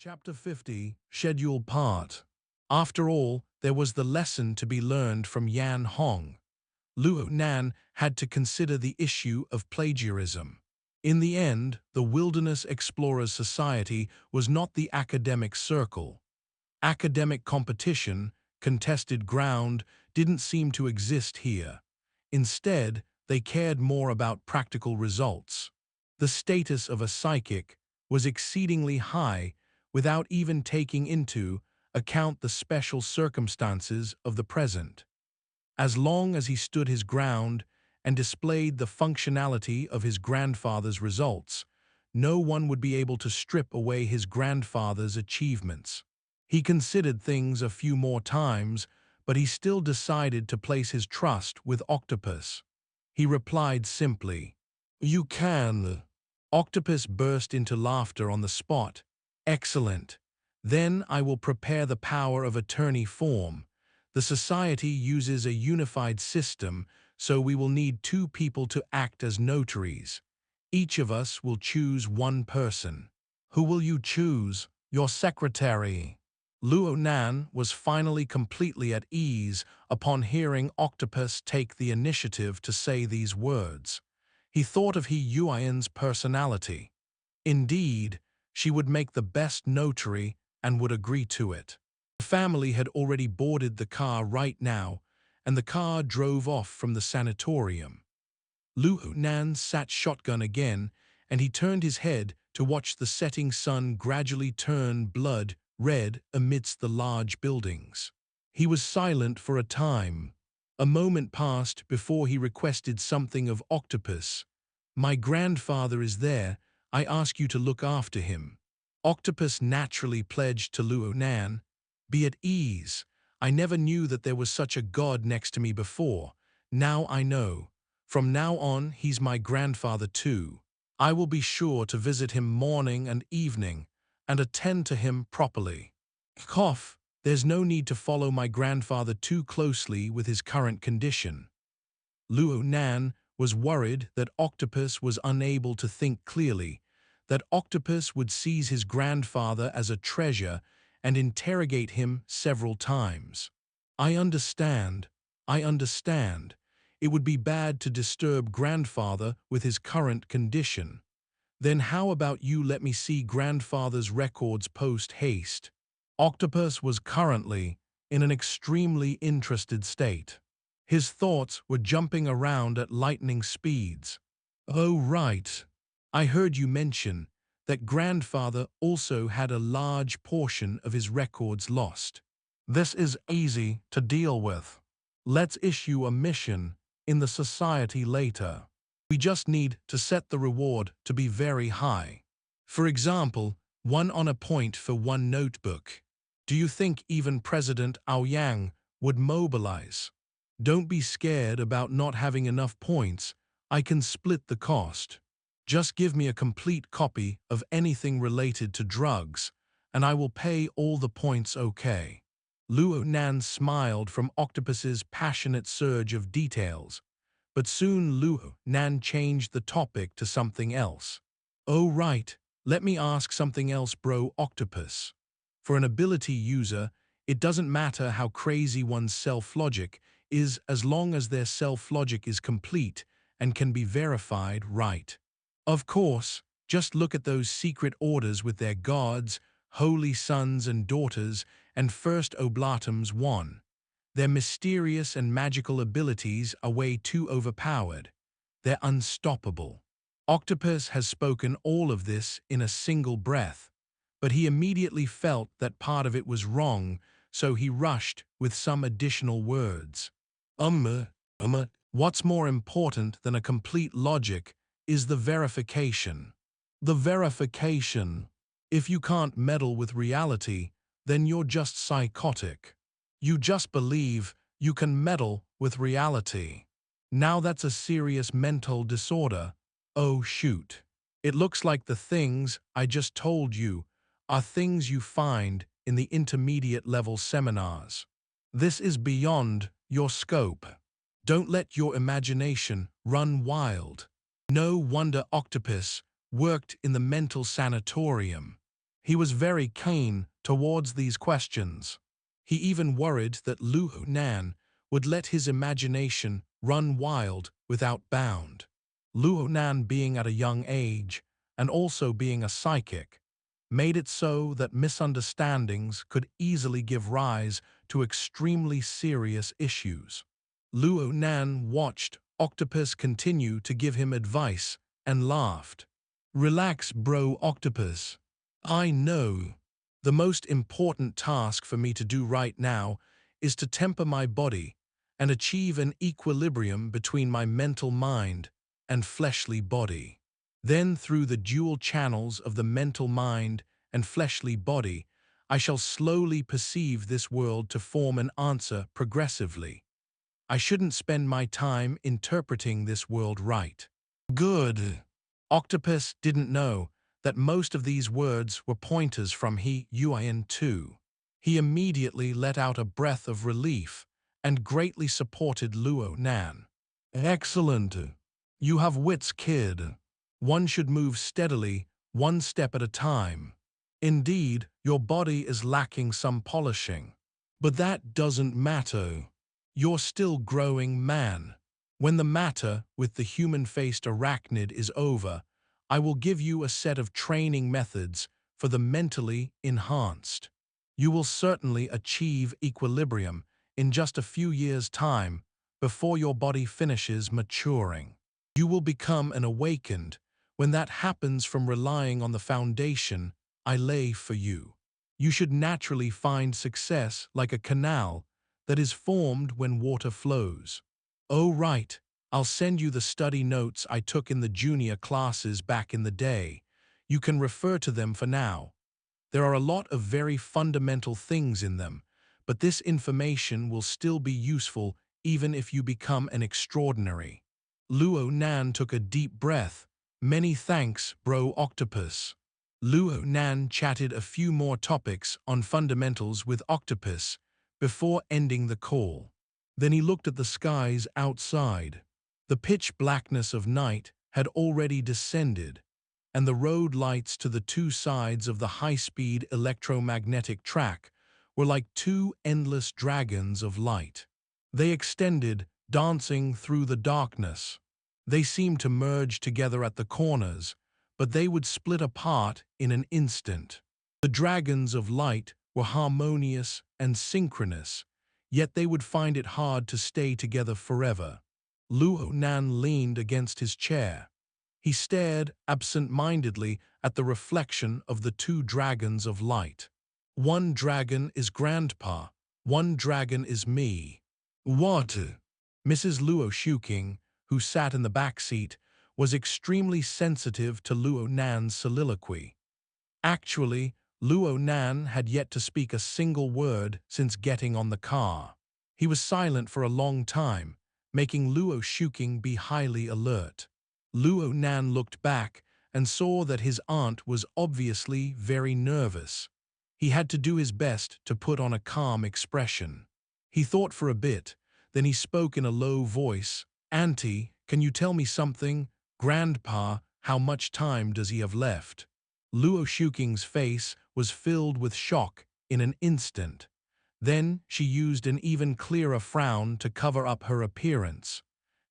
Chapter 50, Scheduled Part. After all, there was the lesson to be learned from Yan Hong. Luo Nan had to consider the issue of plagiarism. In the end, the Wilderness Explorers Society was not the academic circle. Academic competition, contested ground, didn't seem to exist here. Instead, they cared more about practical results. The status of a psychic was exceedingly high without even taking into account the special circumstances of the present. As long as he stood his ground and displayed the functionality of his grandfather's results, no one would be able to strip away his grandfather's achievements. He considered things a few more times, but he still decided to place his trust with Octopus. He replied simply, "You can." Octopus burst into laughter on the spot. "Excellent. Then I will prepare the power of attorney form. The society uses a unified system, so we will need two people to act as notaries. Each of us will choose one person." "Who will you choose?" "Your secretary." Luo Nan was finally completely at ease upon hearing Octopus take the initiative to say these words. He thought of He Yuan's personality. Indeed, she would make the best notary and would agree to it. The family had already boarded the car right now, and the car drove off from the sanatorium. Luo Nan sat shotgun again, and he turned his head to watch the setting sun gradually turn blood red amidst the large buildings. He was silent for a time. A moment passed before he requested something of Octopus. "My grandfather is there. I ask you to look after him." Octopus naturally pledged to Luo Nan. "Be at ease. I never knew that there was such a god next to me before. Now I know. From now on, he's my grandfather too. I will be sure to visit him morning and evening, and attend to him properly." Cough. There's no need to follow my grandfather too closely with his current condition. Luo Nan was worried that Octopus was unable to think clearly, that Octopus would seize his grandfather as a treasure and interrogate him several times. I understand. It would be bad to disturb grandfather with his current condition. Then how about you let me see grandfather's records post-haste?" Octopus was currently in an extremely interested state. His thoughts were jumping around at lightning speeds. "Oh, right. I heard you mention that grandfather also had a large portion of his records lost. This is easy to deal with. Let's issue a mission in the society later. We just need to set the reward to be very high. For example, 1 on a point for 1 notebook. Do you think even President Aoyang would mobilize? Don't be scared about not having enough points. I can split the cost. Just give me a complete copy of anything related to drugs, and I will pay all the points okay." Luo Nan smiled from Octopus's passionate surge of details, but soon Luo Nan changed the topic to something else. "Oh right, let me ask something else, bro Octopus. For an ability user, it doesn't matter how crazy one's self-logic is as long as their self-logic is complete and can be verified, right? Of course, just look at those secret orders with their gods, holy sons and daughters, and first oblatums won. Their mysterious and magical abilities are way too overpowered. They're unstoppable." Octopus has spoken all of this in a single breath, but he immediately felt that part of it was wrong, so he rushed with some additional words. What's more important than a complete logic is the verification. The verification. If you can't meddle with reality, then you're just psychotic. You just believe you can meddle with reality. Now that's a serious mental disorder. Oh shoot. It looks like the things I just told you are things you find in the intermediate level seminars. This is beyond your scope. Don't let your imagination run wild. No wonder Octopus worked in the mental sanatorium. He was very keen towards these questions. He even worried that Luo Nan would let his imagination run wild without bound. Luo Nan, being at a young age and also being a psychic, made it so that misunderstandings could easily give rise to extremely serious issues. Luo Nan watched Octopus continue to give him advice and laughed. "Relax, bro, Octopus. I know. The most important task for me to do right now is to temper my body and achieve an equilibrium between my mental mind and fleshly body. Then through the dual channels of the mental mind and fleshly body, I shall slowly perceive this world to form an answer progressively. I shouldn't spend my time interpreting this world right." Good. Octopus didn't know that most of these words were pointers from Yan too. He immediately let out a breath of relief and greatly supported Luo Nan. "Excellent. You have wits, kid. One should move steadily, one step at a time. Indeed, your body is lacking some polishing. But that doesn't matter. You're still growing, man. When the matter with the human-faced arachnid is over, I will give you a set of training methods for the mentally enhanced. You will certainly achieve equilibrium in just a few years' time before your body finishes maturing. You will become an awakened when that happens from relying on the foundation I lay for you. You should naturally find success like a canal that is formed when water flows. Oh right, I'll send you the study notes I took in the junior classes back in the day. You can refer to them for now. There are a lot of very fundamental things in them, but this information will still be useful even if you become an extraordinary." Luo Nan took a deep breath. "Many thanks, bro Octopus." Luo Nan chatted a few more topics on fundamentals with Octopus before ending the call. Then he looked at the skies outside. The pitch blackness of night had already descended, and the road lights to the two sides of the high-speed electromagnetic track were like two endless dragons of light. They extended, dancing through the darkness. They seemed to merge together at the corners, but they would split apart in an instant. The dragons of light were harmonious and synchronous, yet they would find it hard to stay together forever. Luo Nan leaned against his chair. He stared absent-mindedly at the reflection of the two dragons of light. "One dragon is Grandpa, one dragon is me." "What?" Mrs. Luo Shuking, who sat in the back seat, was extremely sensitive to Luo Nan's soliloquy. Actually, Luo Nan had yet to speak a single word since getting on the car. He was silent for a long time, making Luo Shuking be highly alert. Luo Nan looked back and saw that his aunt was obviously very nervous. He had to do his best to put on a calm expression. He thought for a bit, then he spoke in a low voice. "Auntie, can you tell me something? Grandpa, how much time does he have left?" Luo Shuking's face was filled with shock in an instant. Then she used an even clearer frown to cover up her appearance.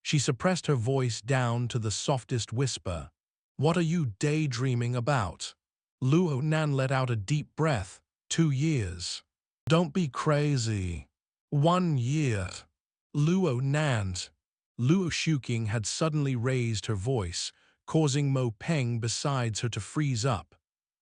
She suppressed her voice down to the softest whisper. "What are you daydreaming about?" Luo Nan let out a deep breath. 2 years. "Don't be crazy. 1 year. Luo Nan." Luo Shuking had suddenly raised her voice, causing Mo Peng besides her to freeze up.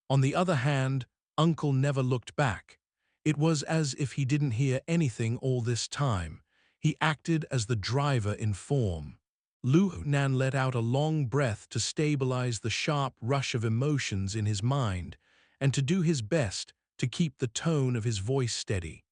On the other hand, Uncle never looked back. It was as if he didn't hear anything all this time. He acted as the driver in form. Luo Nan let out a long breath to stabilize the sharp rush of emotions in his mind and to do his best to keep the tone of his voice steady.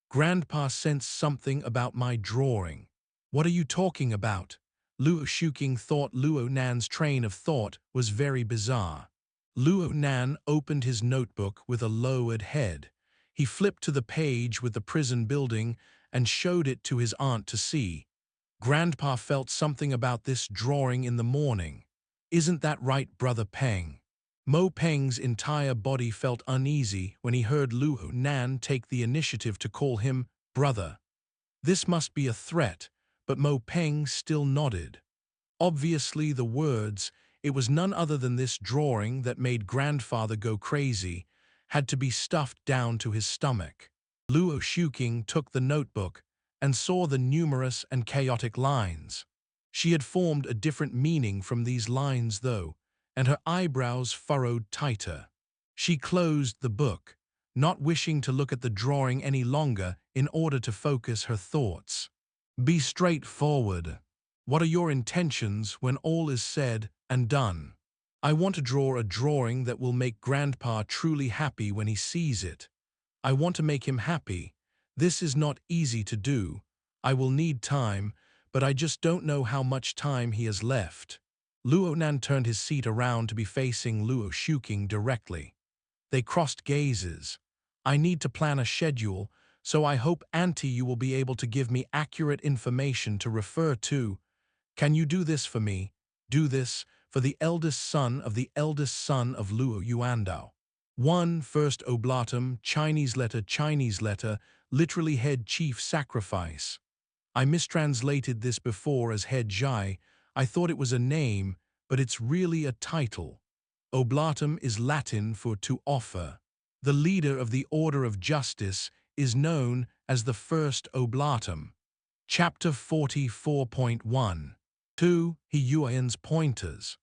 "Grandpa sensed something about my drawing." "What are you talking about?" Luo Shuking thought Luo Nan's train of thought was very bizarre. Luo Nan opened his notebook with a lowered head. He flipped to the page with the prison building and showed it to his aunt to see. "Grandpa felt something about this drawing in the morning. Isn't that right, Brother Peng?" Mo Peng's entire body felt uneasy when he heard Luo Nan take the initiative to call him brother. This must be a threat, but Mo Peng still nodded. Obviously the words, "It was none other than this drawing that made grandfather go crazy," had to be stuffed down to his stomach. Luo Shuking took the notebook and saw the numerous and chaotic lines. She had formed a different meaning from these lines, though, and her eyebrows furrowed tighter. She closed the book, not wishing to look at the drawing any longer in order to focus her thoughts. Be straightforward. What are your intentions when all is said and done? I want to draw a drawing that will make Grandpa truly happy when he sees it. I want to make him happy. This is not easy to do. I will need time, but I just don't know how much time he has left. Luo Nan turned his seat around to be facing Luo Shuking directly. They crossed gazes. I need to plan a schedule, so I hope, Auntie, you will be able to give me accurate information to refer to. Can you do this for me? Do this for the eldest son of Luo Yuandao. 1 First Oblatum, Chinese letter, literally head chief sacrifice. I mistranslated this before as head Jai. I thought it was a name, but it's really a title. Oblatum is Latin for to offer. The leader of the Order of Justice is known as the First Oblatum. Chapter 44.1. 2. Hiyuan's pointers.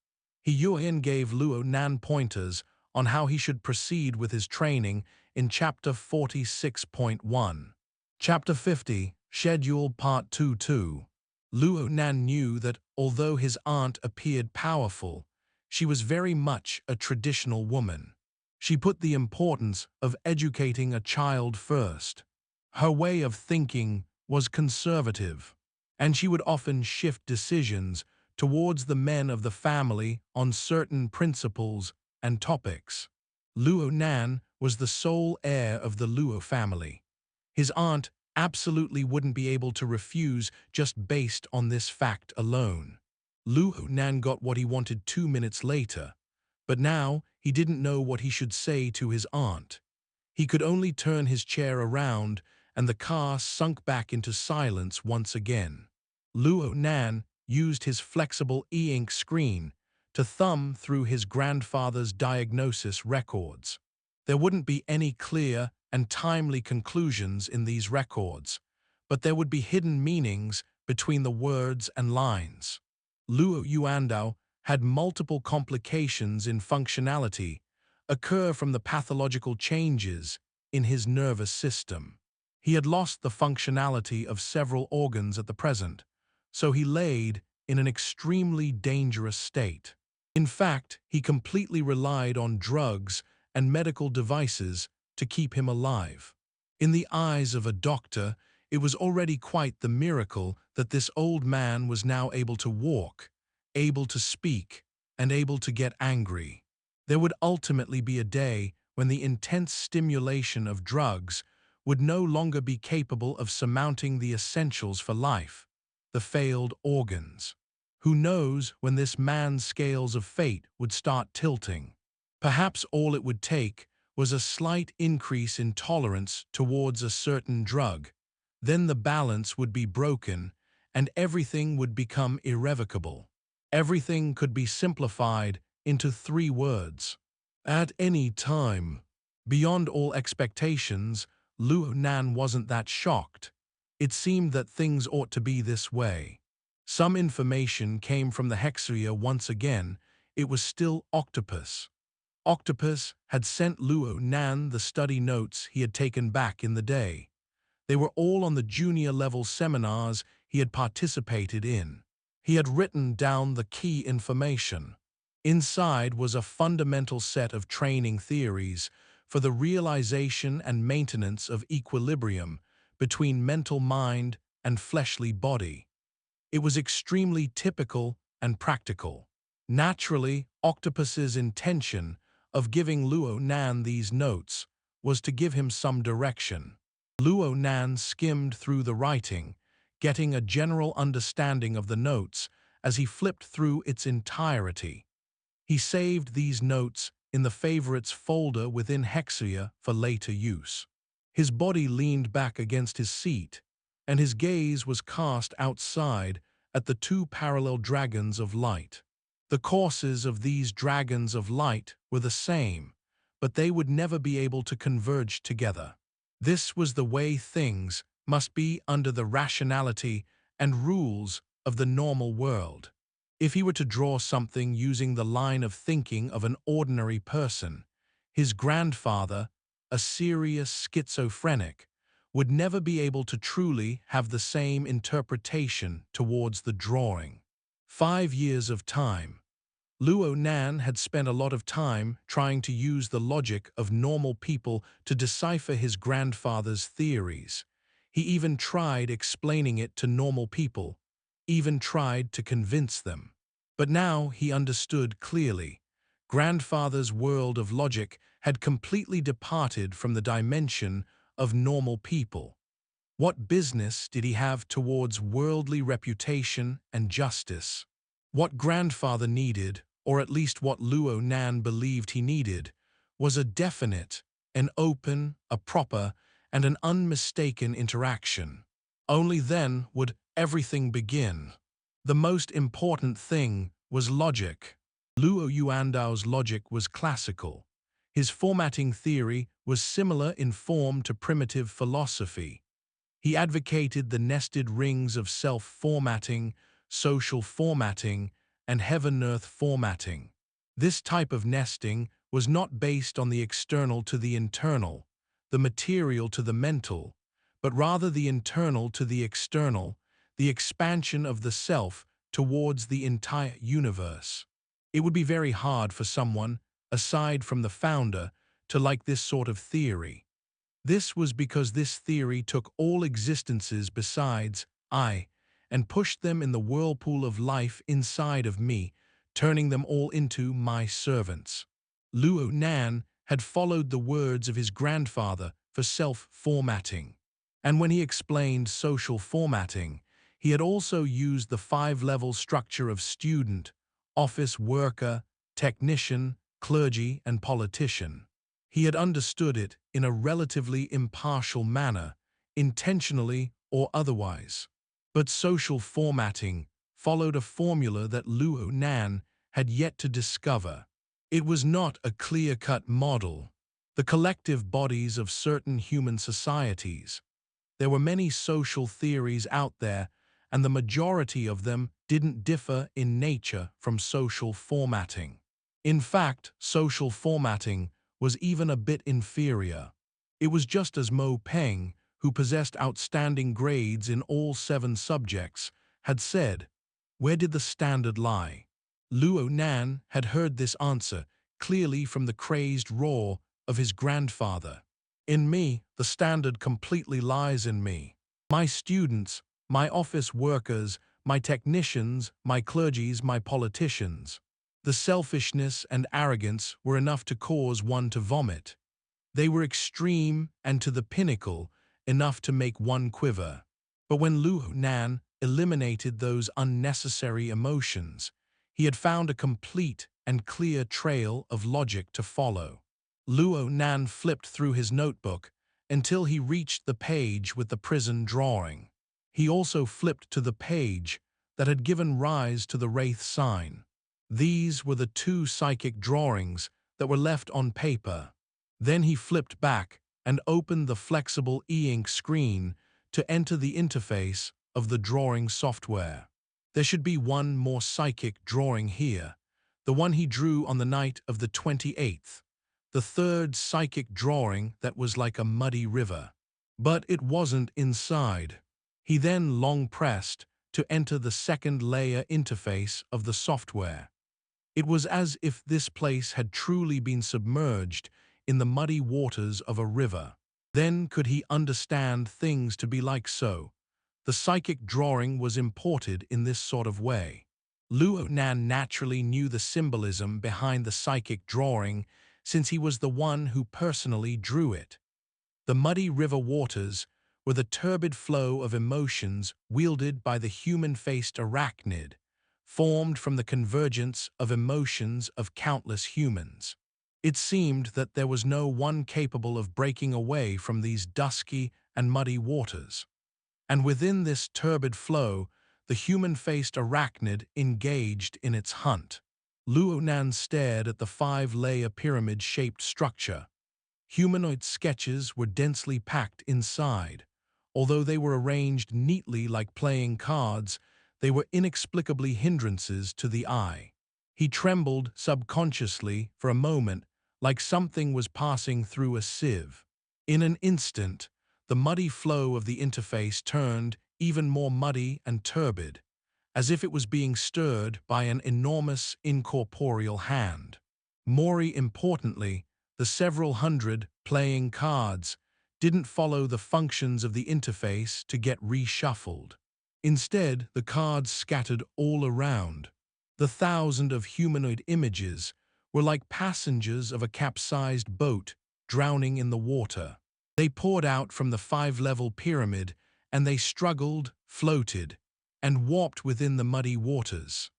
Hiyuan gave Luo Nan pointers on how he should proceed with his training in Chapter 46.1. Chapter 50, Schedule Part 2-2. Luo Nan knew that although his aunt appeared powerful, she was very much a traditional woman. She put the importance of educating a child first. Her way of thinking was conservative, and she would often shift decisions towards the men of the family on certain principles and topics. Luo Nan was the sole heir of the Luo family. His aunt absolutely wouldn't be able to refuse just based on this fact alone. Luo Nan got what he wanted 2 minutes later, but now he didn't know what he should say to his aunt. He could only turn his chair around, and the car sunk back into silence once again. Luo Nan used his flexible e-ink screen to thumb through his grandfather's diagnosis records. There wouldn't be any clear and timely conclusions in these records, but there would be hidden meanings between the words and lines. Luo Yuandao had multiple complications in functionality occur from the pathological changes in his nervous system. He had lost the functionality of several organs at the present, so he laid in an extremely dangerous state. In fact, he completely relied on drugs and medical devices to keep him alive. In the eyes of a doctor, it was already quite the miracle that this old man was now able to walk, able to speak, and able to get angry. There would ultimately be a day when the intense stimulation of drugs would no longer be capable of surmounting the essentials for life, the failed organs. Who knows when this man's scales of fate would start tilting? Perhaps all it would take was a slight increase in tolerance towards a certain drug. Then the balance would be broken, and everything would become irrevocable. Everything could be simplified into 3 words. At any time. Beyond all expectations, Luo Nan wasn't that shocked. It seemed that things ought to be this way. Some information came from the Hexia once again. It was still Octopus. Octopus had sent Luo Nan the study notes he had taken back in the day. They were all on the junior-level seminars he had participated in. He had written down the key information. Inside was a fundamental set of training theories for the realization and maintenance of equilibrium between mental mind and fleshly body. It was extremely typical and practical. Naturally, Octopus's intention of giving Luo Nan these notes was to give him some direction. Luo Nan skimmed through the writing, getting a general understanding of the notes as he flipped through its entirety. He saved these notes in the favorites folder within Hexia for later use. His body leaned back against his seat, and his gaze was cast outside at the two parallel dragons of light. The courses of these dragons of light were the same, but they would never be able to converge together. This was the way things must be under the rationality and rules of the normal world. If he were to draw something using the line of thinking of an ordinary person, his grandfather, a serious schizophrenic, would never be able to truly have the same interpretation towards the drawing. 5 years of time. Luo Nan had spent a lot of time trying to use the logic of normal people to decipher his grandfather's theories. He even tried explaining it to normal people, even tried to convince them. But now he understood clearly. Grandfather's world of logic had completely departed from the dimension of normal people. What business did he have towards worldly reputation and justice? What grandfather needed, or at least what Luo Nan believed he needed, was a definite, an open, a proper, and an unmistaken interaction. Only then would everything begin. The most important thing was logic. Luo Yuandao's logic was classical. His formatting theory was similar in form to primitive philosophy. He advocated the nested rings of self-formatting, social formatting, and heaven-earth formatting. This type of nesting was not based on the external to the internal, the material to the mental, but rather the internal to the external, the expansion of the self towards the entire universe. It would be very hard for someone, aside from the founder, to like this sort of theory. This was because this theory took all existences besides I and pushed them in the whirlpool of life inside of me, turning them all into my servants. Luo Nan had followed the words of his grandfather for self-formatting. And when he explained social formatting, he had also used the 5-level structure of student, office worker, technician, clergy, and politician. He had understood it in a relatively impartial manner, intentionally or otherwise. But social formatting followed a formula that Luo Nan had yet to discover. It was not a clear-cut model. The collective bodies of certain human societies. There were many social theories out there, and the majority of them didn't differ in nature from social formatting. In fact, social formatting was even a bit inferior. It was just as Mo Peng, who possessed outstanding grades in all 7 subjects, had said, "Where did the standard lie?" Luo Nan had heard this answer clearly from the crazed roar of his grandfather. "In me, the standard completely lies in me. My students, my office workers, my technicians, my clergies, my politicians." The selfishness and arrogance were enough to cause one to vomit. They were extreme and to the pinnacle, enough to make one quiver. But when Luo Nan eliminated those unnecessary emotions, he had found a complete and clear trail of logic to follow. Luo Nan flipped through his notebook until he reached the page with the prison drawing. He also flipped to the page that had given rise to the Wraith Sign. These were the 2 psychic drawings that were left on paper. Then he flipped back and opened the flexible e-ink screen to enter the interface of the drawing software. There should be one more psychic drawing here, the one he drew on the night of the 28th, the 3rd psychic drawing that was like a muddy river. But it wasn't inside. He then long pressed to enter the 2nd layer interface of the software. It was as if this place had truly been submerged in the muddy waters of a river. Then could he understand things to be like so. The psychic drawing was imported in this sort of way. Luo Nan naturally knew the symbolism behind the psychic drawing since he was the one who personally drew it. The muddy river waters were the turbid flow of emotions wielded by the human-faced arachnid, formed from the convergence of emotions of countless humans. It seemed that there was no one capable of breaking away from these dusky and muddy waters. And within this turbid flow, the human-faced arachnid engaged in its hunt. Luo Nan stared at the 5-layer pyramid-shaped structure. Humanoid sketches were densely packed inside. Although they were arranged neatly like playing cards, they were inexplicably hindrances to the eye. He trembled subconsciously for a moment, like something was passing through a sieve. In an instant, the muddy flow of the interface turned even more muddy and turbid, as if it was being stirred by an enormous incorporeal hand. More importantly, the several hundred playing cards didn't follow the functions of the interface to get reshuffled. Instead, the cards scattered all around. The thousand of humanoid images were like passengers of a capsized boat drowning in the water. They poured out from the 5-level pyramid, and they struggled, floated, and warped within the muddy waters.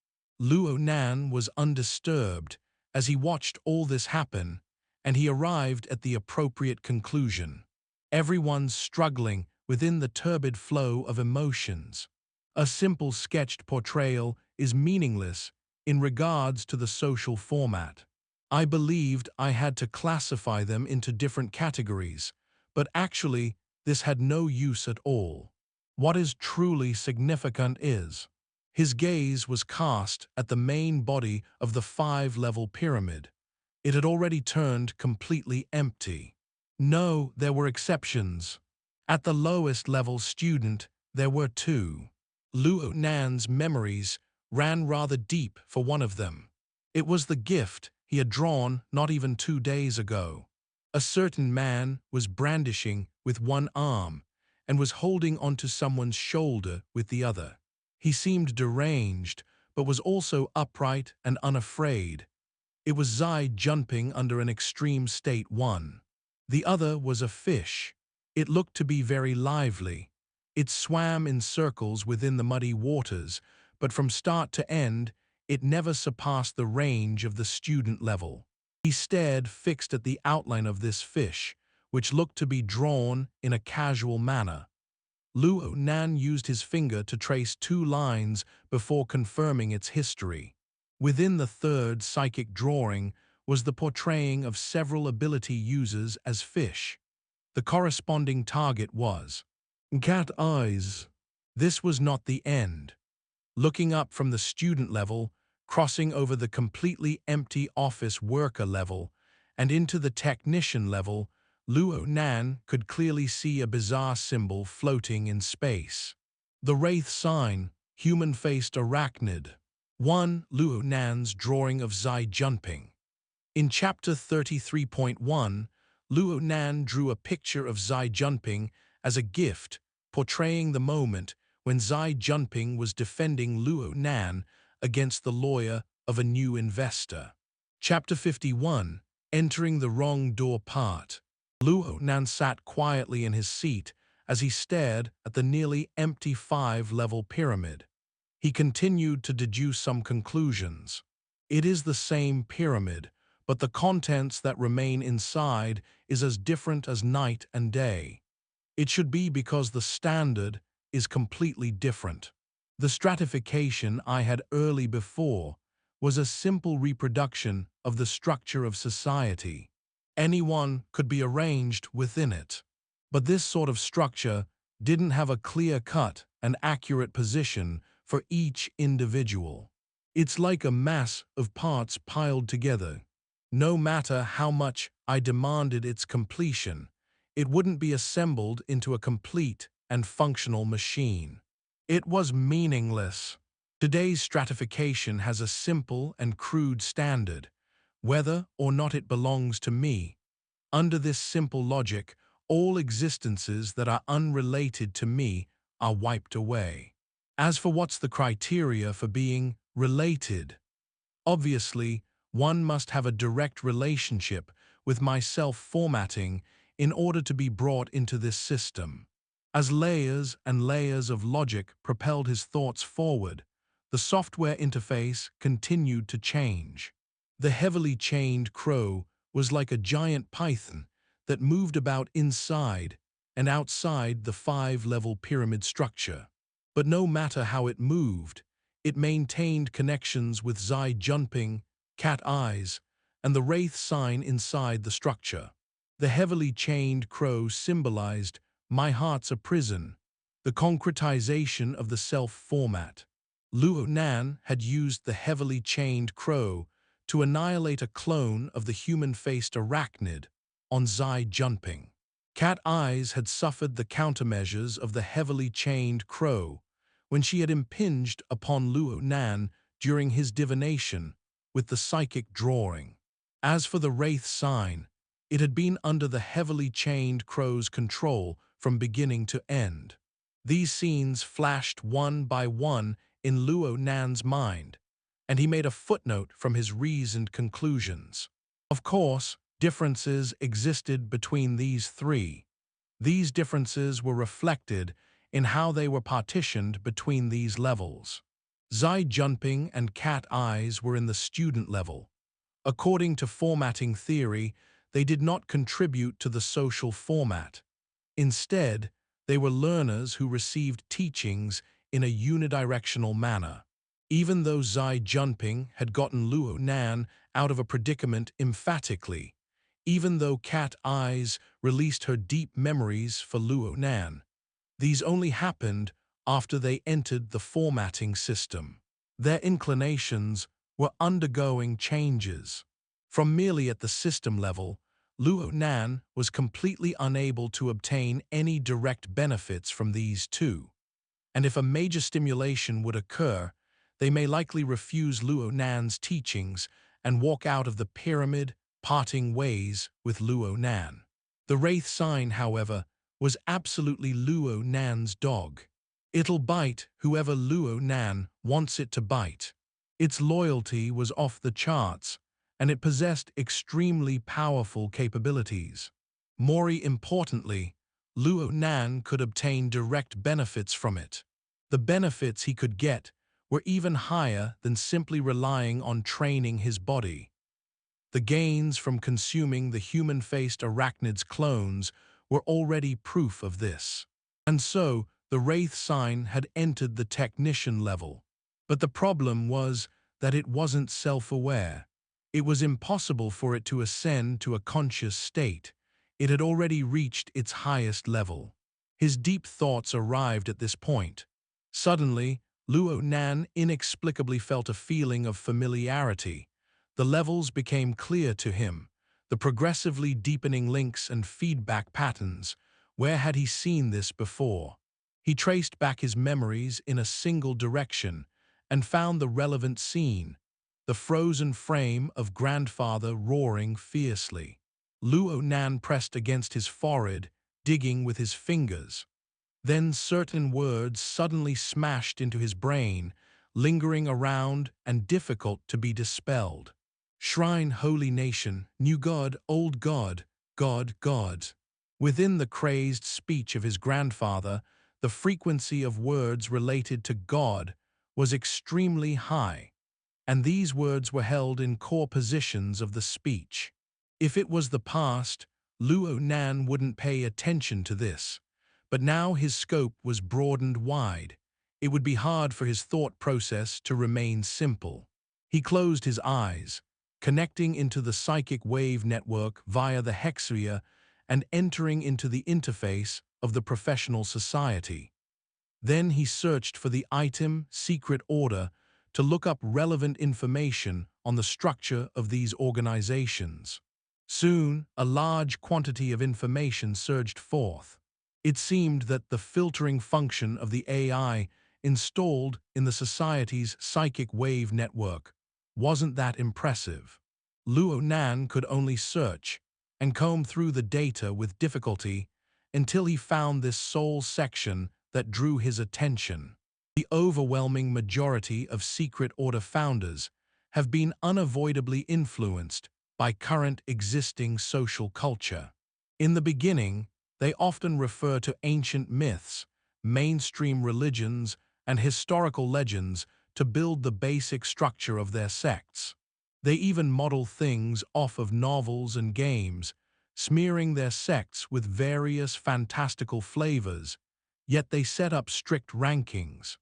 Luo Nan was undisturbed as he watched all this happen, and he arrived at the appropriate conclusion. Everyone's struggling within the turbid flow of emotions. A simple sketched portrayal is meaningless in regards to the social format. I believed I had to classify them into different categories, but actually this had no use at all. What is truly significant is, his gaze was cast at the main body of the 5-level pyramid. It had already turned completely empty. No, there were exceptions. At the lowest level student, there were two. Luo Nan's memories ran rather deep for one of them. It was the gift he had drawn not even 2 days ago. A certain man was brandishing with one arm and was holding onto someone's shoulder with the other. He seemed deranged, but was also upright and unafraid. It was Zai jumping under an extreme state 1. The other was a fish. It looked to be very lively. It swam in circles within the muddy waters, but from start to end, it never surpassed the range of the student level. He stared fixed at the outline of this fish, which looked to be drawn in a casual manner. Luo Nan used his finger to trace 2 lines before confirming its history. Within the third psychic drawing was the portraying of several ability users as fish. The corresponding target was cat eyes. This was not the end. Looking up from the student level, crossing over the completely empty office worker level, and into the technician level, Luo Nan could clearly see a bizarre symbol floating in space. The Wraith Sign, human-faced arachnid. 1. Luo Nan's drawing of Zai jumping. In Chapter 33.1, Luo Nan drew a picture of Zai Junping as a gift, portraying the moment when Zai Junping was defending Luo Nan against the lawyer of a new investor. Chapter 51, Entering the Wrong Door Part. Luo Nan sat quietly in his seat as he stared at the nearly empty 5-level pyramid. He continued to deduce some conclusions. It is the same pyramid, but the contents that remain inside is as different as night and day. It should be because the standard is completely different. The stratification I had early before was a simple reproduction of the structure of society. Anyone could be arranged within it. But this sort of structure didn't have a clear-cut and accurate position for each individual. It's like a mass of parts piled together. No matter how much I demanded its completion, it wouldn't be assembled into a complete and functional machine. It was meaningless. Today's stratification has a simple and crude standard, whether or not it belongs to me. Under this simple logic, all existences that are unrelated to me are wiped away. As for what's the criteria for being related? Obviously, one must have a direct relationship with my self-formatting in order to be brought into this system. As layers and layers of logic propelled his thoughts forward, the software interface continued to change. The heavily chained crow was like a giant python that moved about inside and outside the 5-level pyramid structure. But no matter how it moved, it maintained connections with Zai Junping, cat eyes, and the Wraith Sign inside the structure. The heavily chained crow symbolized "my heart's a prison," the concretization of the self format. Luo Nan had used the heavily chained crow to annihilate a clone of the human-faced arachnid on Zai Junping. Cat Eyes had suffered the countermeasures of the heavily chained crow when she had impinged upon Luo Nan during his divination with the psychic drawing. As for the Wraith Sign, it had been under the heavily chained crow's control from beginning to end. These scenes flashed one by one in Luo Nan's mind, and he made a footnote from his reasoned conclusions. Of course, differences existed between these three. These differences were reflected in how they were partitioned between these levels. Zai Junping and Cat Eyes were in the student level. According to formatting theory, they did not contribute to the social format. Instead, they were learners who received teachings in a unidirectional manner. Even though Zai Junping had gotten Luo Nan out of a predicament emphatically, even though Cat Eyes released her deep memories for Luo Nan, these only happened after they entered the formatting system. Their inclinations were undergoing changes. From merely at the system level, Luo Nan was completely unable to obtain any direct benefits from these two. And if a major stimulation would occur, they may likely refuse Luo Nan's teachings and walk out of the pyramid, parting ways with Luo Nan. The Wraith Sign, however, was absolutely Luo Nan's dog. It'll bite whoever Luo Nan wants it to bite. Its loyalty was off the charts, and it possessed extremely powerful capabilities. More importantly, Luo Nan could obtain direct benefits from it. The benefits he could get were even higher than simply relying on training his body. The gains from consuming the human-faced arachnid's clones were already proof of this. And so, the Wraith Sign had entered the technician level. But the problem was that it wasn't self-aware. It was impossible for it to ascend to a conscious state. It had already reached its highest level. His deep thoughts arrived at this point. Suddenly, Luo Nan inexplicably felt a feeling of familiarity. The levels became clear to him, the progressively deepening links and feedback patterns. Where had he seen this before? He traced back his memories in a single direction and found the relevant scene, the frozen frame of grandfather roaring fiercely. Luo Nan pressed against his forehead, digging with his fingers. Then certain words suddenly smashed into his brain, lingering around and difficult to be dispelled. Shrine, holy nation, new god, old god, god, god. Within the crazed speech of his grandfather, the frequency of words related to God was extremely high, and these words were held in core positions of the speech. If it was the past, Luo Nan wouldn't pay attention to this, but now his scope was broadened wide. It would be hard for his thought process to remain simple. He closed his eyes, connecting into the psychic wave network via the hexia and entering into the interface of the professional society. Then he searched for the item secret order to look up relevant information on the structure of these organizations. Soon, a large quantity of information surged forth. It seemed that the filtering function of the AI installed in the society's psychic wave network wasn't that impressive. Luo Nan could only search and comb through the data with difficulty until he found this sole section that drew his attention. The overwhelming majority of secret order founders have been unavoidably influenced by current existing social culture. In the beginning, they often refer to ancient myths, mainstream religions, and historical legends to build the basic structure of their sects. They even model things off of novels and games, smearing their sects with various fantastical flavors, yet they set up strict rankings.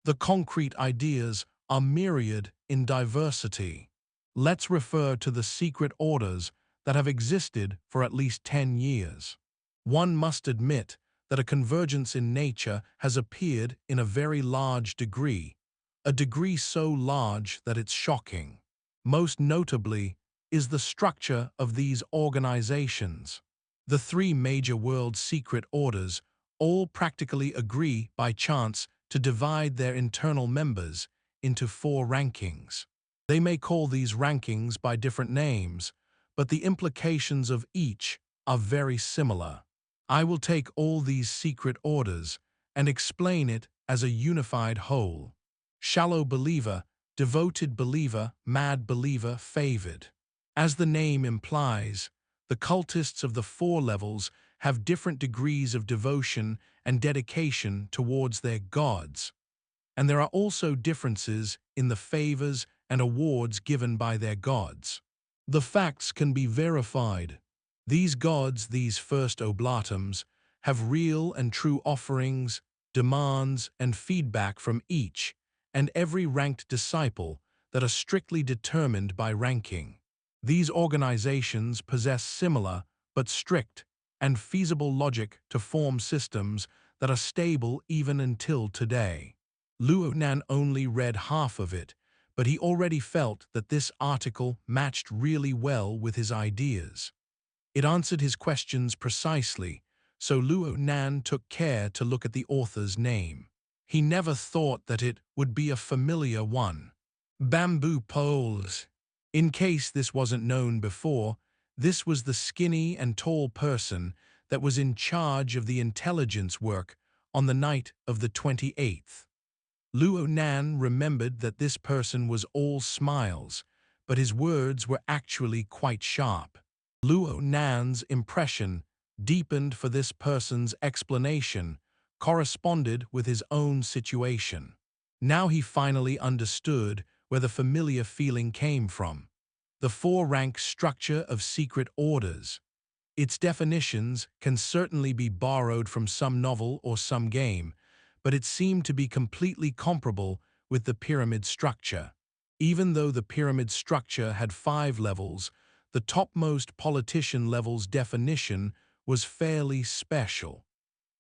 The concrete ideas are myriad in diversity. Let's refer to the secret orders that have existed for at least 10 years. One must admit that a convergence in nature has appeared in a very large degree, a degree so large that it's shocking. Most notably is the structure of these organizations. The three major world secret orders all practically agree by chance to divide their internal members into 4 rankings. They may call these rankings by different names, but the implications of each are very similar. I will take all these secret orders and explain it as a unified whole. Shallow believer, devoted believer, mad believer, favored. As the name implies, the cultists of the 4 levels have different degrees of devotion and dedication towards their gods. And there are also differences in the favors and awards given by their gods. The facts can be verified. These gods, these first oblatums, have real and true offerings, demands, and feedback from each and every ranked disciple that are strictly determined by ranking. These organizations possess similar but strict and feasible logic to form systems that are stable even until today. Luo Nan only read half of it, but he already felt that this article matched really well with his ideas. It answered his questions precisely, so Luo Nan took care to look at the author's name. He never thought that it would be a familiar one. Bamboo poles. In case this wasn't known before, this was the skinny and tall person that was in charge of the intelligence work on the night of the 28th. Luo Nan remembered that this person was all smiles, but his words were actually quite sharp. Luo Nan's impression, deepened for this person's explanation, corresponded with his own situation. Now he finally understood where the familiar feeling came from. The 4-rank structure of secret orders. Its definitions can certainly be borrowed from some novel or some game, but it seemed to be completely comparable with the pyramid structure. Even though the pyramid structure had 5 levels, the topmost politician level's definition was fairly special.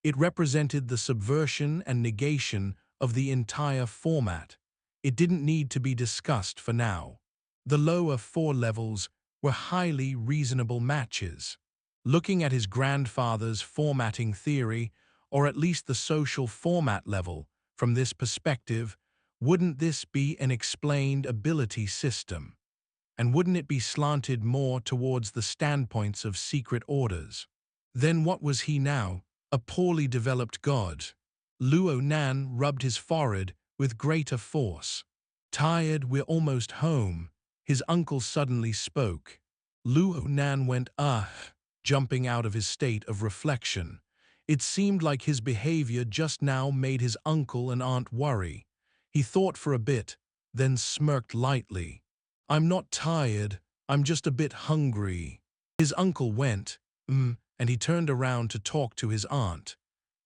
It represented the subversion and negation of the entire format. It didn't need to be discussed for now. The lower 4 levels were highly reasonable matches. Looking at his grandfather's formatting theory, or at least the social format level, from this perspective, wouldn't this be an explained ability system? And wouldn't it be slanted more towards the standpoints of secret orders? Then what was he now? A poorly developed god? Luo Nan rubbed his forehead with greater force. Tired, we're almost home. His uncle suddenly spoke. Luo Nan went, jumping out of his state of reflection. It seemed like his behavior just now made his uncle and aunt worry. He thought for a bit, then smirked lightly. I'm not tired, I'm just a bit hungry. His uncle went, and he turned around to talk to his aunt.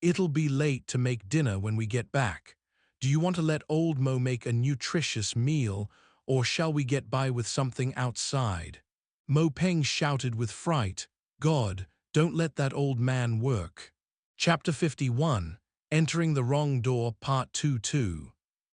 It'll be late to make dinner when we get back. Do you want to let old Mo make a nutritious meal, or shall we get by with something outside? Mo Peng shouted with fright, God, don't let that old man work. Chapter 51, Entering the Wrong Door, Part 2-2.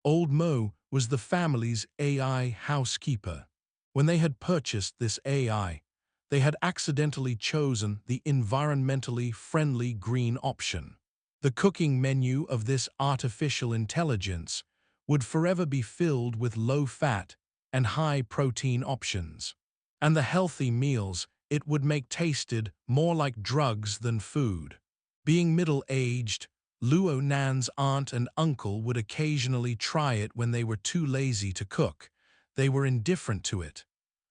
Old Mo was the family's AI housekeeper. When they had purchased this AI, they had accidentally chosen the environmentally friendly green option. The cooking menu of this artificial intelligence would forever be filled with low-fat and high-protein options. And the healthy meals it would make tasted more like drugs than food. Being middle-aged, Luo Nan's aunt and uncle would occasionally try it when they were too lazy to cook. They were indifferent to it.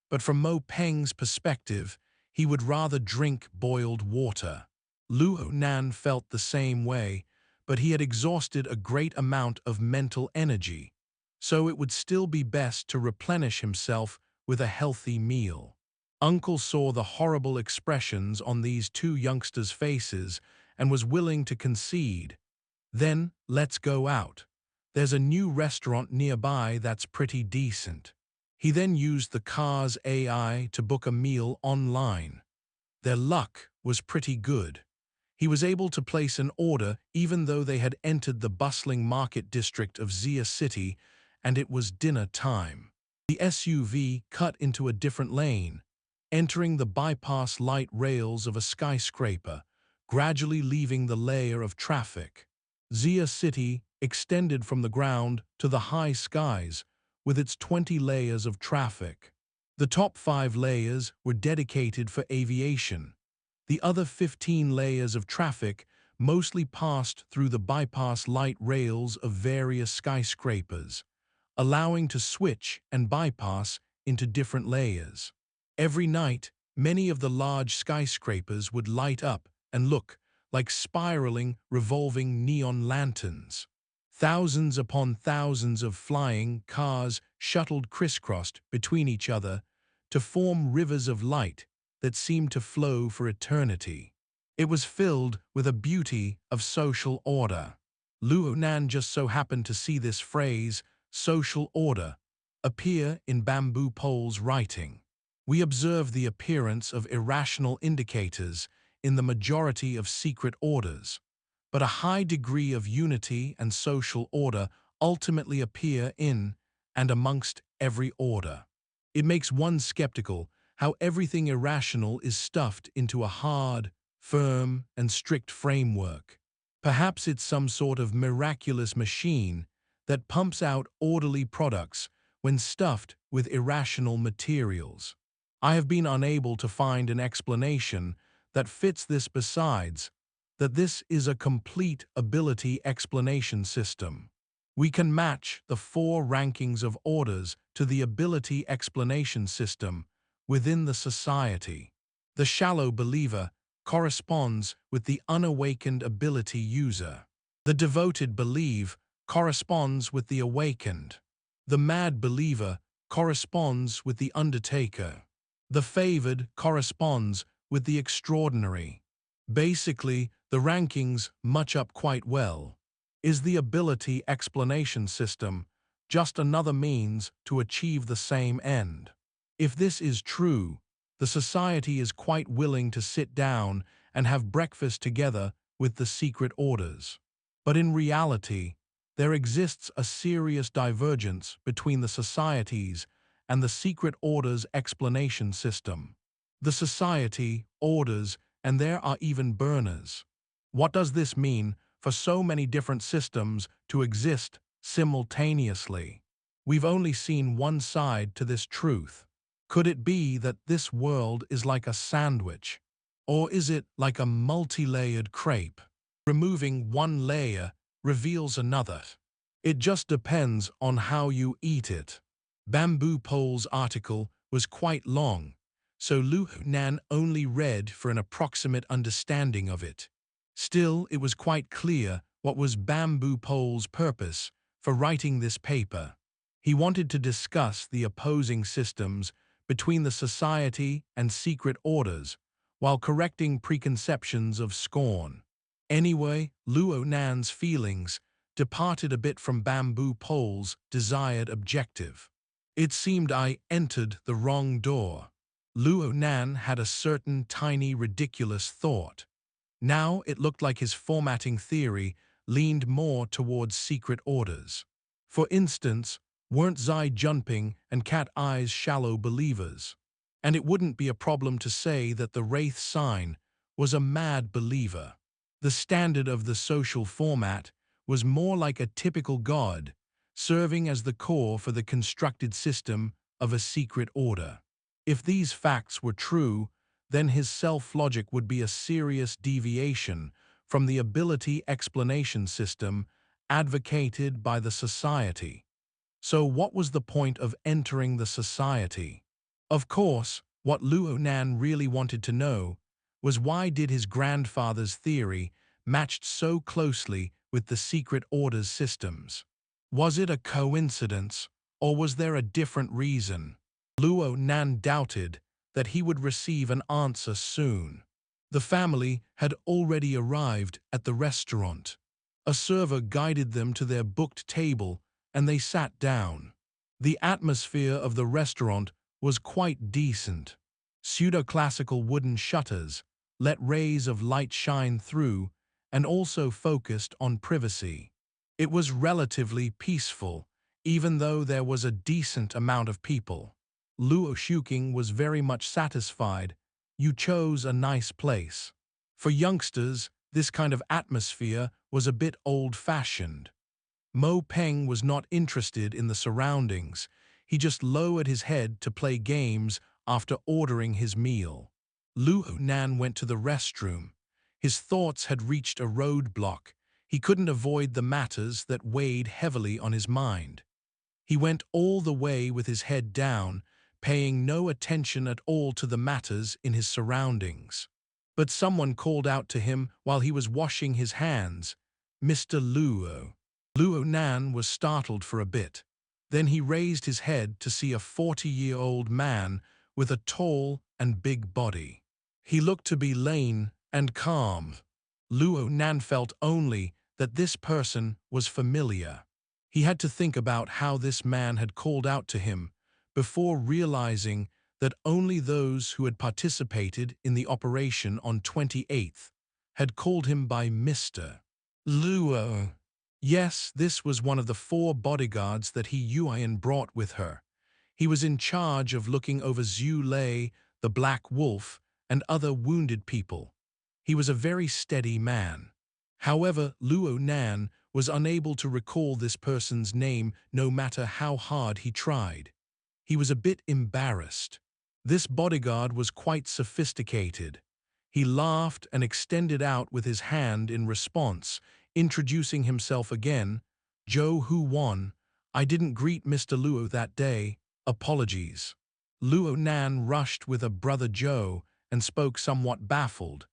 But from Mo Peng's perspective, he would rather drink boiled water. Luo Nan felt the same way, but he had exhausted a great amount of mental energy, so it would still be best to replenish himself with a healthy meal. Uncle saw the horrible expressions on these two youngsters' faces and was willing to concede. Then, let's go out. There's a new restaurant nearby that's pretty decent. He then used the car's AI to book a meal online. Their luck was pretty good. He was able to place an order even though they had entered the bustling market district of Xia City, and it was dinner time. The SUV cut into a different lane, entering the bypass light rails of a skyscraper, gradually leaving the layer of traffic. Xia City extended from the ground to the high skies, with its 20 layers of traffic. The top 5 layers were dedicated for aviation. The other 15 layers of traffic mostly passed through the bypass light rails of various skyscrapers, allowing to switch and bypass into different layers. Every night, many of the large skyscrapers would light up and look like spiraling, revolving neon lanterns. Thousands upon thousands of flying cars shuttled crisscrossed between each other to form rivers of light that seemed to flow for eternity. It was filled with a beauty of social order. Luo Nan just so happened to see this phrase, social order, appear in Bamboo Pole's writing. We observe the appearance of irrational indicators in the majority of secret orders, but a high degree of unity and social order ultimately appear in and amongst every order. It makes one skeptical how everything irrational is stuffed into a hard, firm, and strict framework. Perhaps it's some sort of miraculous machine that pumps out orderly products when stuffed with irrational materials. I have been unable to find an explanation that fits this besides that this is a complete ability explanation system. We can match the 4 rankings of orders to the ability explanation system within the society. The shallow believer corresponds with the unawakened ability user. The devoted believe corresponds with the awakened. The mad believer corresponds with the undertaker. The favored corresponds with the extraordinary. Basically, the rankings match up quite well. Is the ability explanation system just another means to achieve the same end? If this is true, the society is quite willing to sit down and have breakfast together with the secret orders. But in reality, there exists a serious divergence between the societies and the secret orders explanation system. The society, orders, and there are even burners. What does this mean for so many different systems to exist simultaneously? We've only seen one side to this truth. Could it be that this world is like a sandwich? Or is it like a multi-layered crepe? Removing one layer reveals another. It just depends on how you eat it. Bamboo Pole's article was quite long, so Luo Nan only read for an approximate understanding of it. Still, it was quite clear what was Bamboo Pole's purpose for writing this paper. He wanted to discuss the opposing systems between the society and secret orders, while correcting preconceptions of scorn. Anyway, Luo Nan's feelings departed a bit from Bamboo Pole's desired objective. It seemed I entered the wrong door. Luo Nan had a certain tiny ridiculous thought. Now it looked like his formatting theory leaned more towards secret orders. For instance, weren't Zai Junping and Cat Eye's shallow believers? And it wouldn't be a problem to say that the Wraith Sign was a mad believer. The standard of the social format was more like a typical god, serving as the core for the constructed system of a secret order. If these facts were true, then his self-logic would be a serious deviation from the ability explanation system advocated by the society. So what was the point of entering the society? Of course, what Luo Nan really wanted to know was why did his grandfather's theory matched so closely with the secret order's systems? Was it a coincidence, or was there a different reason? Luo Nan doubted that he would receive an answer soon. The family had already arrived at the restaurant. A server guided them to their booked table, and they sat down. The atmosphere of the restaurant was quite decent. Pseudo-classical wooden shutters let rays of light shine through and also focused on privacy. It was relatively peaceful, even though there was a decent amount of people. Luo Shuking was very much satisfied. You chose a nice place. For youngsters, this kind of atmosphere was a bit old-fashioned. Mo Peng was not interested in the surroundings. He just lowered his head to play games after ordering his meal. Luo Nan went to the restroom. His thoughts had reached a roadblock. He couldn't avoid the matters that weighed heavily on his mind. He went all the way with his head down, paying no attention at all to the matters in his surroundings. But someone called out to him while he was washing his hands, "Mr. Luo." Luo Nan was startled for a bit. Then he raised his head to see a 40-year-old man with a tall and big body. He looked to be lean and calm. Luo Nan felt only that this person was familiar. He had to think about how this man had called out to him before realizing that only those who had participated in the operation on 28th had called him by Mr. Luo. Yes, this was one of the 4 bodyguards that Yuan brought with her. He was in charge of looking over Zhu Lei, the Black Wolf, and other wounded people. He was a very steady man. However, Luo Nan was unable to recall this person's name no matter how hard he tried. He was a bit embarrassed. This bodyguard was quite sophisticated. He laughed and extended out with his hand in response, introducing himself again. "Zhou Hu Wan. I didn't greet Mr. Luo that day. Apologies." Luo Nan rushed with a "Brother Zhou" and spoke somewhat baffled.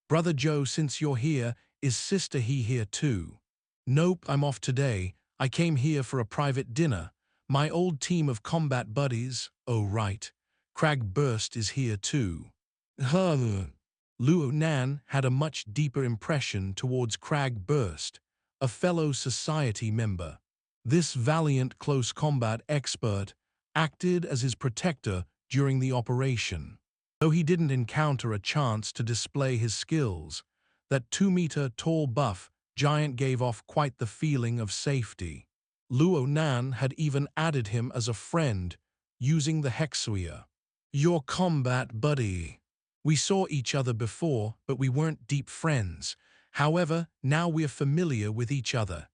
"Brother Zhou, since you're here, is Sister He here too?" "Nope, I'm off today. I came here for a private dinner. My old team of combat buddies." "Oh right. Crag Burst is here too." Huh. Luo Nan had a much deeper impression towards Crag Burst, a fellow society member. This valiant close combat expert acted as his protector during the operation. Though he didn't encounter a chance to display his skills, that 2-meter tall buff giant gave off quite the feeling of safety. Luo Nan had even added him as a friend, using the hexaware. "Your combat buddy. We saw each other before, but we weren't deep friends. However, now we're familiar with each other."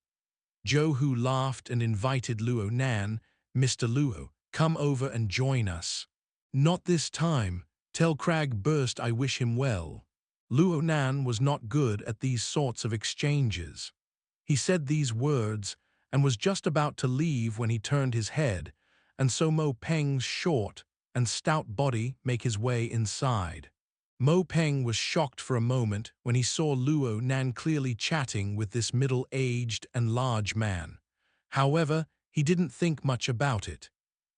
Zhou Hu laughed and invited Luo Nan. "Mr. Luo, come over and join us." "Not this time. Tell Crag Burst I wish him well." Luo Nan was not good at these sorts of exchanges. He said these words and was just about to leave when he turned his head, and saw Mo Peng's short and stout body make his way inside. Mo Peng was shocked for a moment when he saw Luo Nan clearly chatting with this middle-aged and large man. However, he didn't think much about it.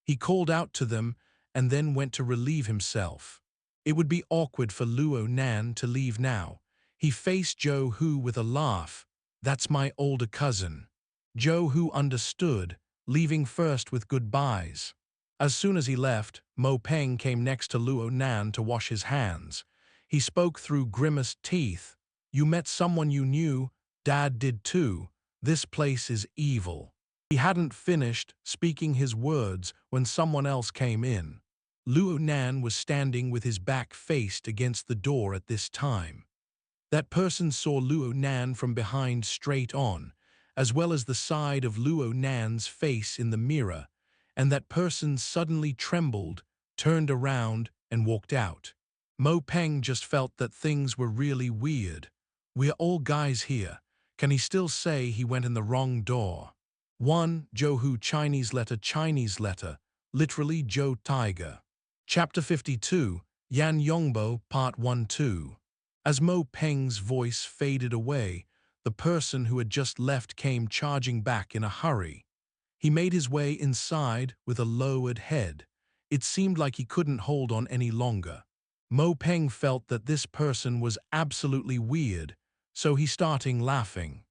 He called out to them and then went to relieve himself. It would be awkward for Luo Nan to leave now. He faced Zhou Hu with a laugh. "That's my older cousin." Zhou Hu understood, leaving first with goodbyes. As soon as he left, Mo Peng came next to Luo Nan to wash his hands. He spoke through grimaced teeth. "You met someone you knew. Dad did too. This place is evil." He hadn't finished speaking his words when someone else came in. Luo Nan was standing with his back faced against the door at this time. That person saw Luo Nan from behind straight on, as well as the side of Luo Nan's face in the mirror, and that person suddenly trembled, turned around, and walked out. Mo Peng just felt that things were really weird. "We're all guys here. Can he still say he went in the wrong door?" 1. Zhou Hu Chinese letter, literally Zhou Tiger. Chapter 52, Yan Yongbo, Part 1-2. As Mo Peng's voice faded away, the person who had just left came charging back in a hurry. He made his way inside with a lowered head. It seemed like he couldn't hold on any longer. Mo Peng felt that this person was absolutely weird, so he started laughing.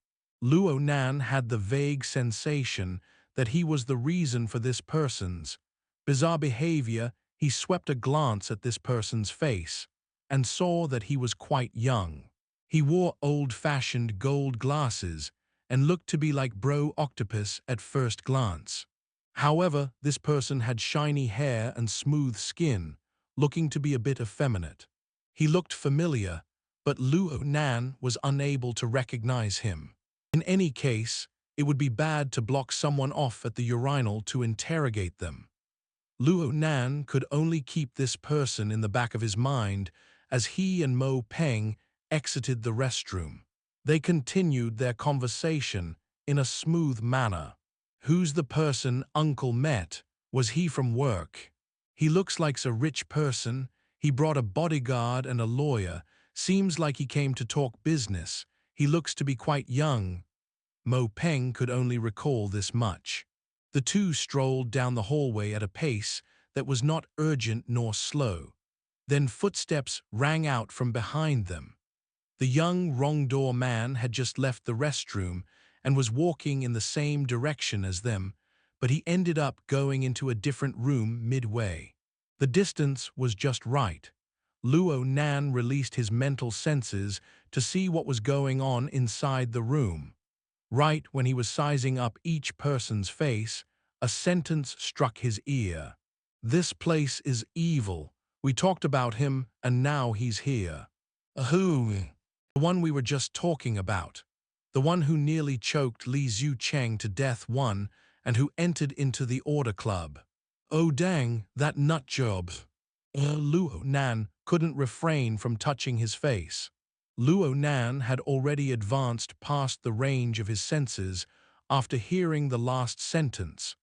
Luo Nan had the vague sensation that he was the reason for this person's bizarre behavior. He swept a glance at this person's face and saw that he was quite young. He wore old-fashioned gold glasses and looked to be like Bro Octopus at first glance. However, this person had shiny hair and smooth skin, looking to be a bit effeminate. He looked familiar, but Luo Nan was unable to recognize him. In any case, it would be bad to block someone off at the urinal to interrogate them. Luo Nan could only keep this person in the back of his mind as he and Mo Peng exited the restroom. They continued their conversation in a smooth manner. Who's the person Uncle met? Was he from work? He looks like a rich person. He brought a bodyguard and a lawyer. Seems like he came to talk business. He looks to be quite young. Mo Peng could only recall this much. The two strolled down the hallway at a pace that was not urgent nor slow. Then footsteps rang out from behind them. The young wrong-door man had just left the restroom and was walking in the same direction as them, but he ended up going into a different room midway. The distance was just right. Luo Nan released his mental senses to see what was going on inside the room. Right when he was sizing up each person's face, a sentence struck his ear. "This place is evil. We talked about him, and now he's here." Who? The one we were just talking about. The one who nearly choked Li Zhu Cheng to death and who entered into the Order Club. Oh dang, that nut job. Luo Nan couldn't refrain from touching his face. Luo Nan had already advanced past the range of his senses after hearing the last sentence,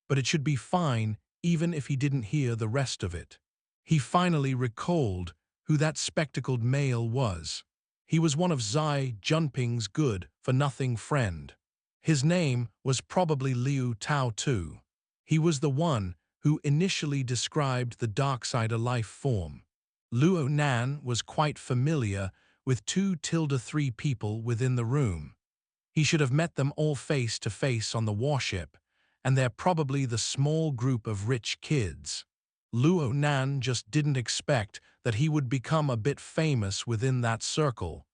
but it should be fine even if he didn't hear the rest of it. He finally recalled who that spectacled male was. He was one of Zai Junping's good-for-nothing friend. His name was probably Liu Tao too. He was the one who initially described the Darksider life form. Luo Nan was quite familiar with 2-3 people within the room. He should have met them all face to face on the warship, and they're probably the small group of rich kids. Luo Nan just didn't expect that he would become a bit famous within that circle,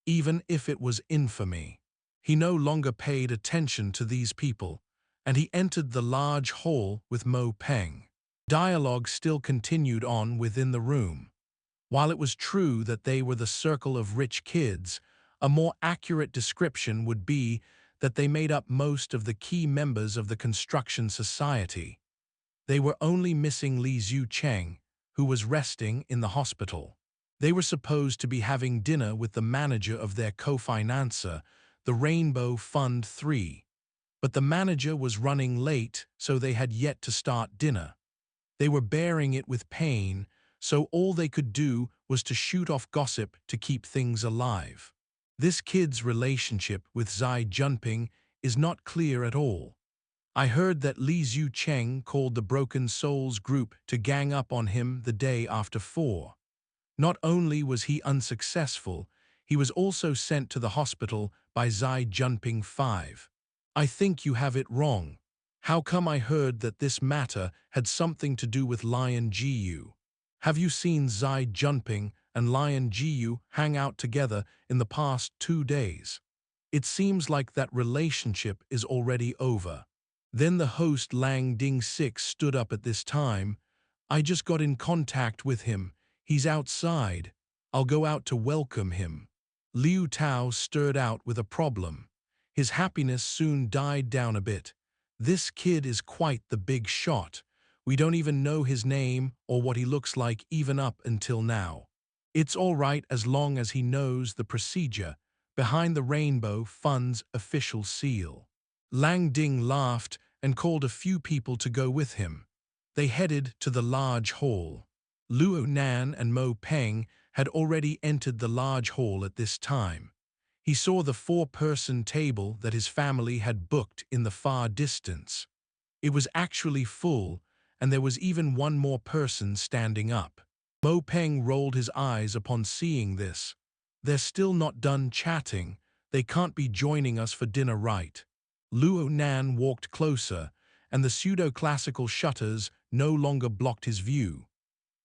even if it was infamy. He no longer paid attention to these people, and he entered the large hall with Mo Peng. Dialogue still continued on within the room. While it was true that they were the circle of rich kids, a more accurate description would be that they made up most of the key members of the construction society. They were only missing Li Zhu Cheng, who was resting in the hospital. They were supposed to be having dinner with the manager of their co-financer, the Rainbow Fund 3. But the manager was running late, so they had yet to start dinner. They were bearing it with pain, so all they could do was to shoot off gossip to keep things alive. This kid's relationship with Zai Junping is not clear at all. I heard that Li Zhu Cheng called the Broken Souls group to gang up on him the day after 4. Not only was he unsuccessful, he was also sent to the hospital by Zai Junping 5. I think you have it wrong. How come I heard that this matter had something to do with Lion Jiyu? Have you seen Zai Junping and Lion Jiyu hang out together in the past 2 days? It seems like that relationship is already over. Then the host Lang Ding 6 stood up at this time. I just got in contact with him. He's outside. I'll go out to welcome him. Liu Tao stirred out with a problem. His happiness soon died down a bit. This kid is quite the big shot. We don't even know his name or what he looks like even up until now. It's all right as long as he knows the procedure behind the Rainbow Fund's official seal. Lang Ding laughed and called a few people to go with him. They headed to the large hall. Luo Nan and Mo Peng had already entered the large hall at this time. He saw the 4-person table that his family had booked in the far distance. It was actually full, and there was even one more person standing up. Mo Peng rolled his eyes upon seeing this. They're still not done chatting. They can't be joining us for dinner, right? Luo Nan walked closer, and the pseudo-classical shutters no longer blocked his view.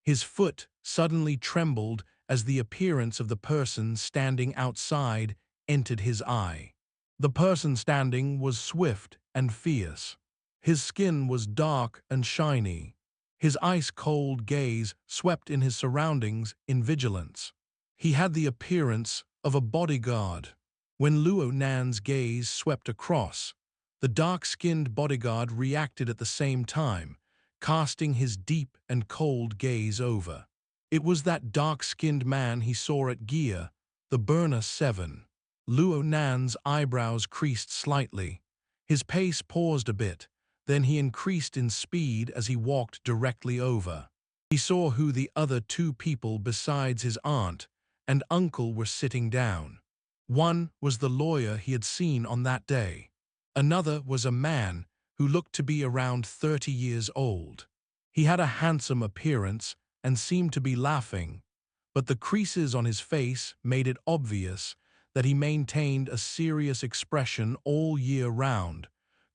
His foot suddenly trembled as the appearance of the person standing outside entered his eye. The person standing was swift and fierce. His skin was dark and shiny. His ice-cold gaze swept in his surroundings in vigilance. He had the appearance of a bodyguard. When Luo Nan's gaze swept across, the dark-skinned bodyguard reacted at the same time, casting his deep and cold gaze over. It was that dark-skinned man he saw at Gia, the Burner 7. Luo Nan's eyebrows creased slightly. His pace paused a bit, then he increased in speed as he walked directly over. He saw who the other two people besides his aunt and uncle were sitting down. One was the lawyer he had seen on that day. Another was a man who looked to be around 30 years old. He had a handsome appearance and seemed to be laughing, but the creases on his face made it obvious that he maintained a serious expression all year round,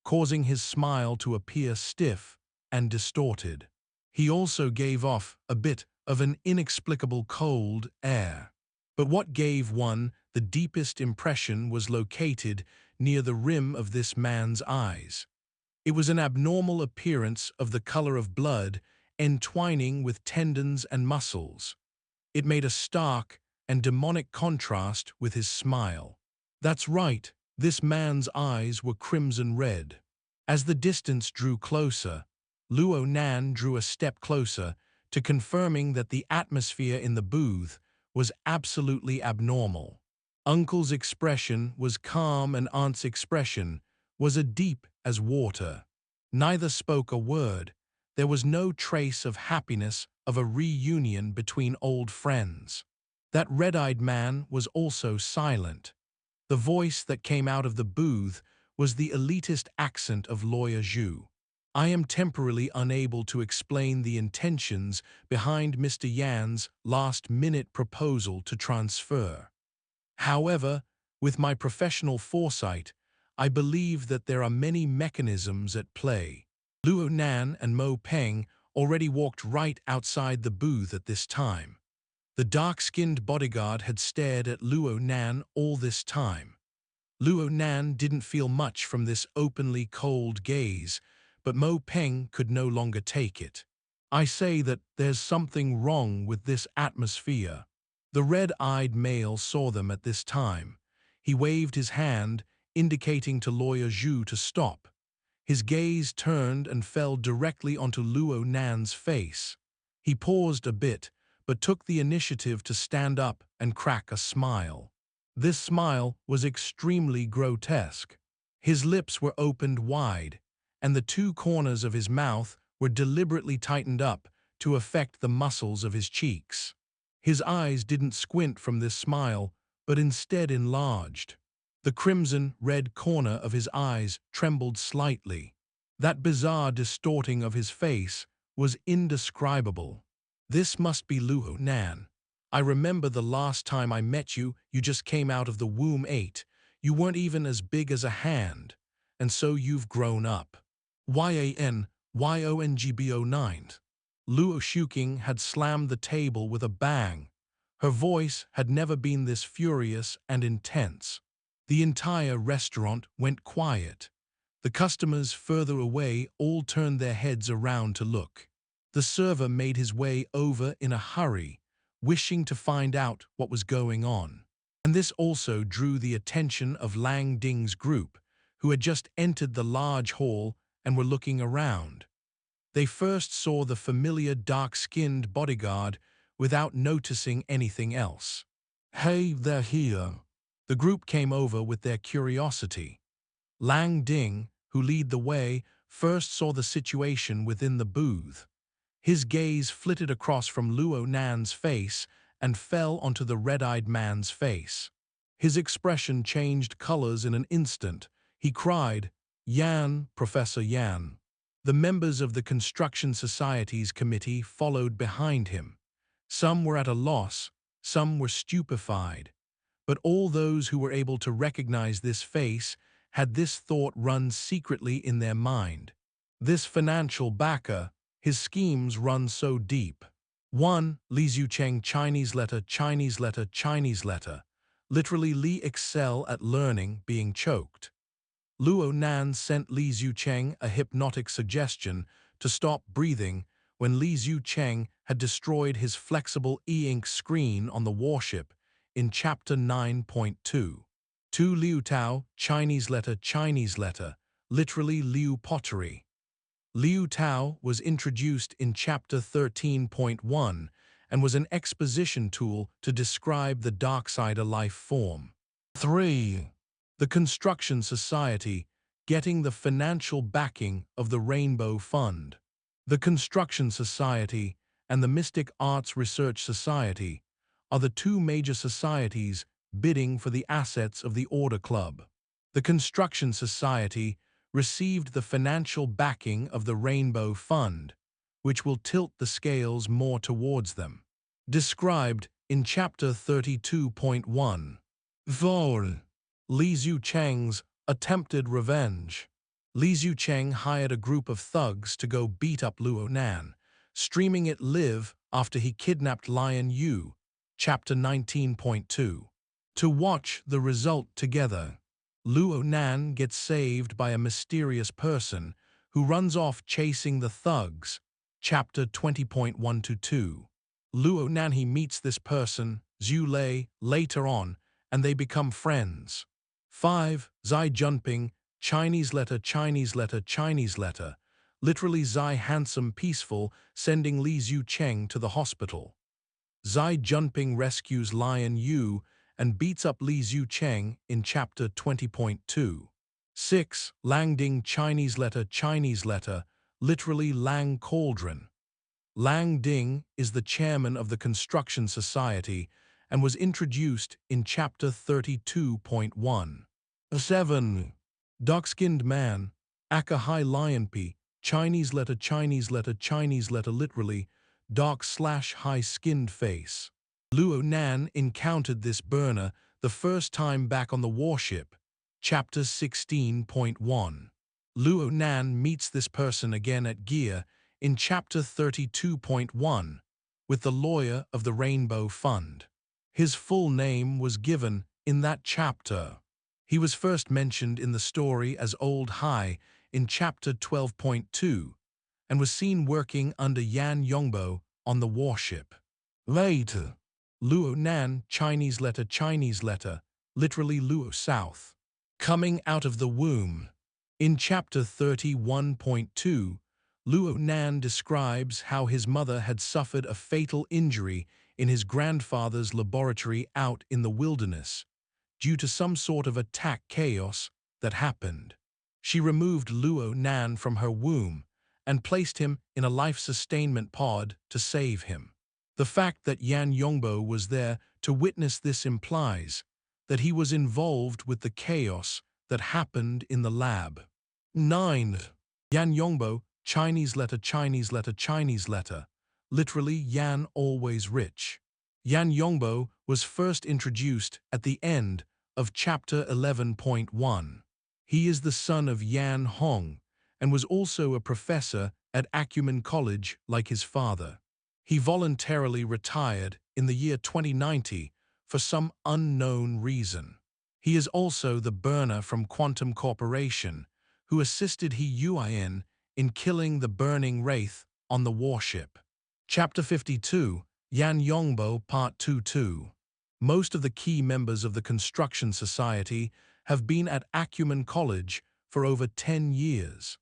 causing his smile to appear stiff and distorted. He also gave off a bit of an inexplicable cold air. But what gave one the deepest impression was located near the rim of this man's eyes. It was an abnormal appearance of the color of blood entwining with tendons and muscles. It made a stark and demonic contrast with his smile. That's right, this man's eyes were crimson red. As the distance drew closer, Luo Nan drew a step closer to confirming that the atmosphere in the booth was absolutely abnormal. Uncle's expression was calm and Aunt's expression was as deep as water. Neither spoke a word. There was no trace of happiness of a reunion between old friends. That red-eyed man was also silent. The voice that came out of the booth was the elitist accent of Lawyer Zhu. I am temporarily unable to explain the intentions behind Mr. Yan's last-minute proposal to transfer. However, with my professional foresight, I believe that there are many mechanisms at play. Luo Nan and Mo Peng already walked right outside the booth at this time. The dark-skinned bodyguard had stared at Luo Nan all this time. Luo Nan didn't feel much from this openly cold gaze, but Mo Peng could no longer take it. I say that there's something wrong with this atmosphere. The red-eyed male saw them at this time. He waved his hand, indicating to Lawyer Zhu to stop. His gaze turned and fell directly onto Luo Nan's face. He paused a bit, but took the initiative to stand up and crack a smile. This smile was extremely grotesque. His lips were opened wide, and the two corners of his mouth were deliberately tightened up to affect the muscles of his cheeks. His eyes didn't squint from this smile, but instead enlarged. The crimson-red corner of his eyes trembled slightly. That bizarre distorting of his face was indescribable. This must be Luo Nan. I remember the last time I met you, you just came out of the womb 8. You weren't even as big as a hand, and so you've grown up. YANYONGBO9. Luo Shuking had slammed the table with a bang. Her voice had never been this furious and intense. The entire restaurant went quiet. The customers further away all turned their heads around to look. The server made his way over in a hurry, wishing to find out what was going on. And this also drew the attention of Lang Ding's group, who had just entered the large hall and were looking around. They first saw the familiar dark-skinned bodyguard without noticing anything else. Hey, they're here. The group came over with their curiosity. Lang Ding, who led the way, first saw the situation within the booth. His gaze flitted across from Luo Nan's face and fell onto the red-eyed man's face. His expression changed colors in an instant. He cried, "Yan, Professor Yan." The members of the Construction Society's committee followed behind him. Some were at a loss, some were stupefied. But all those who were able to recognize this face had this thought run secretly in their mind. This financial backer, his schemes run so deep. 1. Li Zicheng Chinese letter Chinese letter Chinese letter. Literally Li excel at learning being choked. Luo Nan sent Li Zicheng a hypnotic suggestion to stop breathing when Li Zicheng had destroyed his flexible e-ink screen on the warship in Chapter 9.2. 2. Liu Tao Chinese letter, literally Liu pottery. Liu Tao was introduced in Chapter 13.1 and was an exposition tool to describe the Darksider life form. 3. The Construction Society getting the financial backing of the Rainbow Fund. The Construction Society and the Mystic Arts Research Society are the two major societies bidding for the assets of the Order Club. The Construction Society received the financial backing of the Rainbow Fund, which will tilt the scales more towards them. Described in Chapter 32.1. Vol. Li Zicheng's attempted revenge. Li Zicheng hired a group of thugs to go beat up Luo Nan, streaming it live after he kidnapped Lion Yu, Chapter 19.2. To watch the result together. Luo Nan gets saved by a mysterious person who runs off chasing the thugs, Chapter 20.1-2. Luo Nan he meets this person, Zhu Lei, later on, and they become friends. 5. Zai Junping, Chinese letter, literally Zai handsome peaceful, sending Li Zicheng to the hospital. Zai Junping rescues Lion Yu and beats up Li Zicheng in Chapter 20.2. 6. Lang Ding Chinese letter, literally Lang Cauldron. Lang Ding is the chairman of the Construction Society and was introduced in Chapter 32.1. 7. Dark-skinned man, Aka Hai Lionpi, Chinese letter, literally dark/high-skinned face. Luo Nan encountered this burner the first time back on the warship, Chapter 16.1. Luo Nan meets this person again at Gear in Chapter 32.1 with the lawyer of the Rainbow Fund. His full name was given in that chapter. He was first mentioned in the story as Old Hai in Chapter 12.2 and was seen working under Yan Yongbo on the warship. Later, Luo Nan Chinese letter, literally Luo South. Coming out of the womb. In Chapter 31.2, Luo Nan describes how his mother had suffered a fatal injury in his grandfather's laboratory out in the wilderness due to some sort of attack chaos that happened. She removed Luo Nan from her womb and placed him in a life-sustainment pod to save him. The fact that Yan Yongbo was there to witness this implies that he was involved with the chaos that happened in the lab. 9. Yan Yongbo, Chinese letter, literally Yan always rich. Yan Yongbo was first introduced at the end of Chapter 11.1. He is the son of Yan Hong and was also a professor at Acumen College like his father. He voluntarily retired in the year 2090 for some unknown reason. He is also the burner from Quantum Corporation who assisted He Yuan in killing the burning Wraith on the warship. Chapter 52, Yan Yongbo Part 2-2. Most of the key members of the Construction Society have been at Acumen College for over 10 years.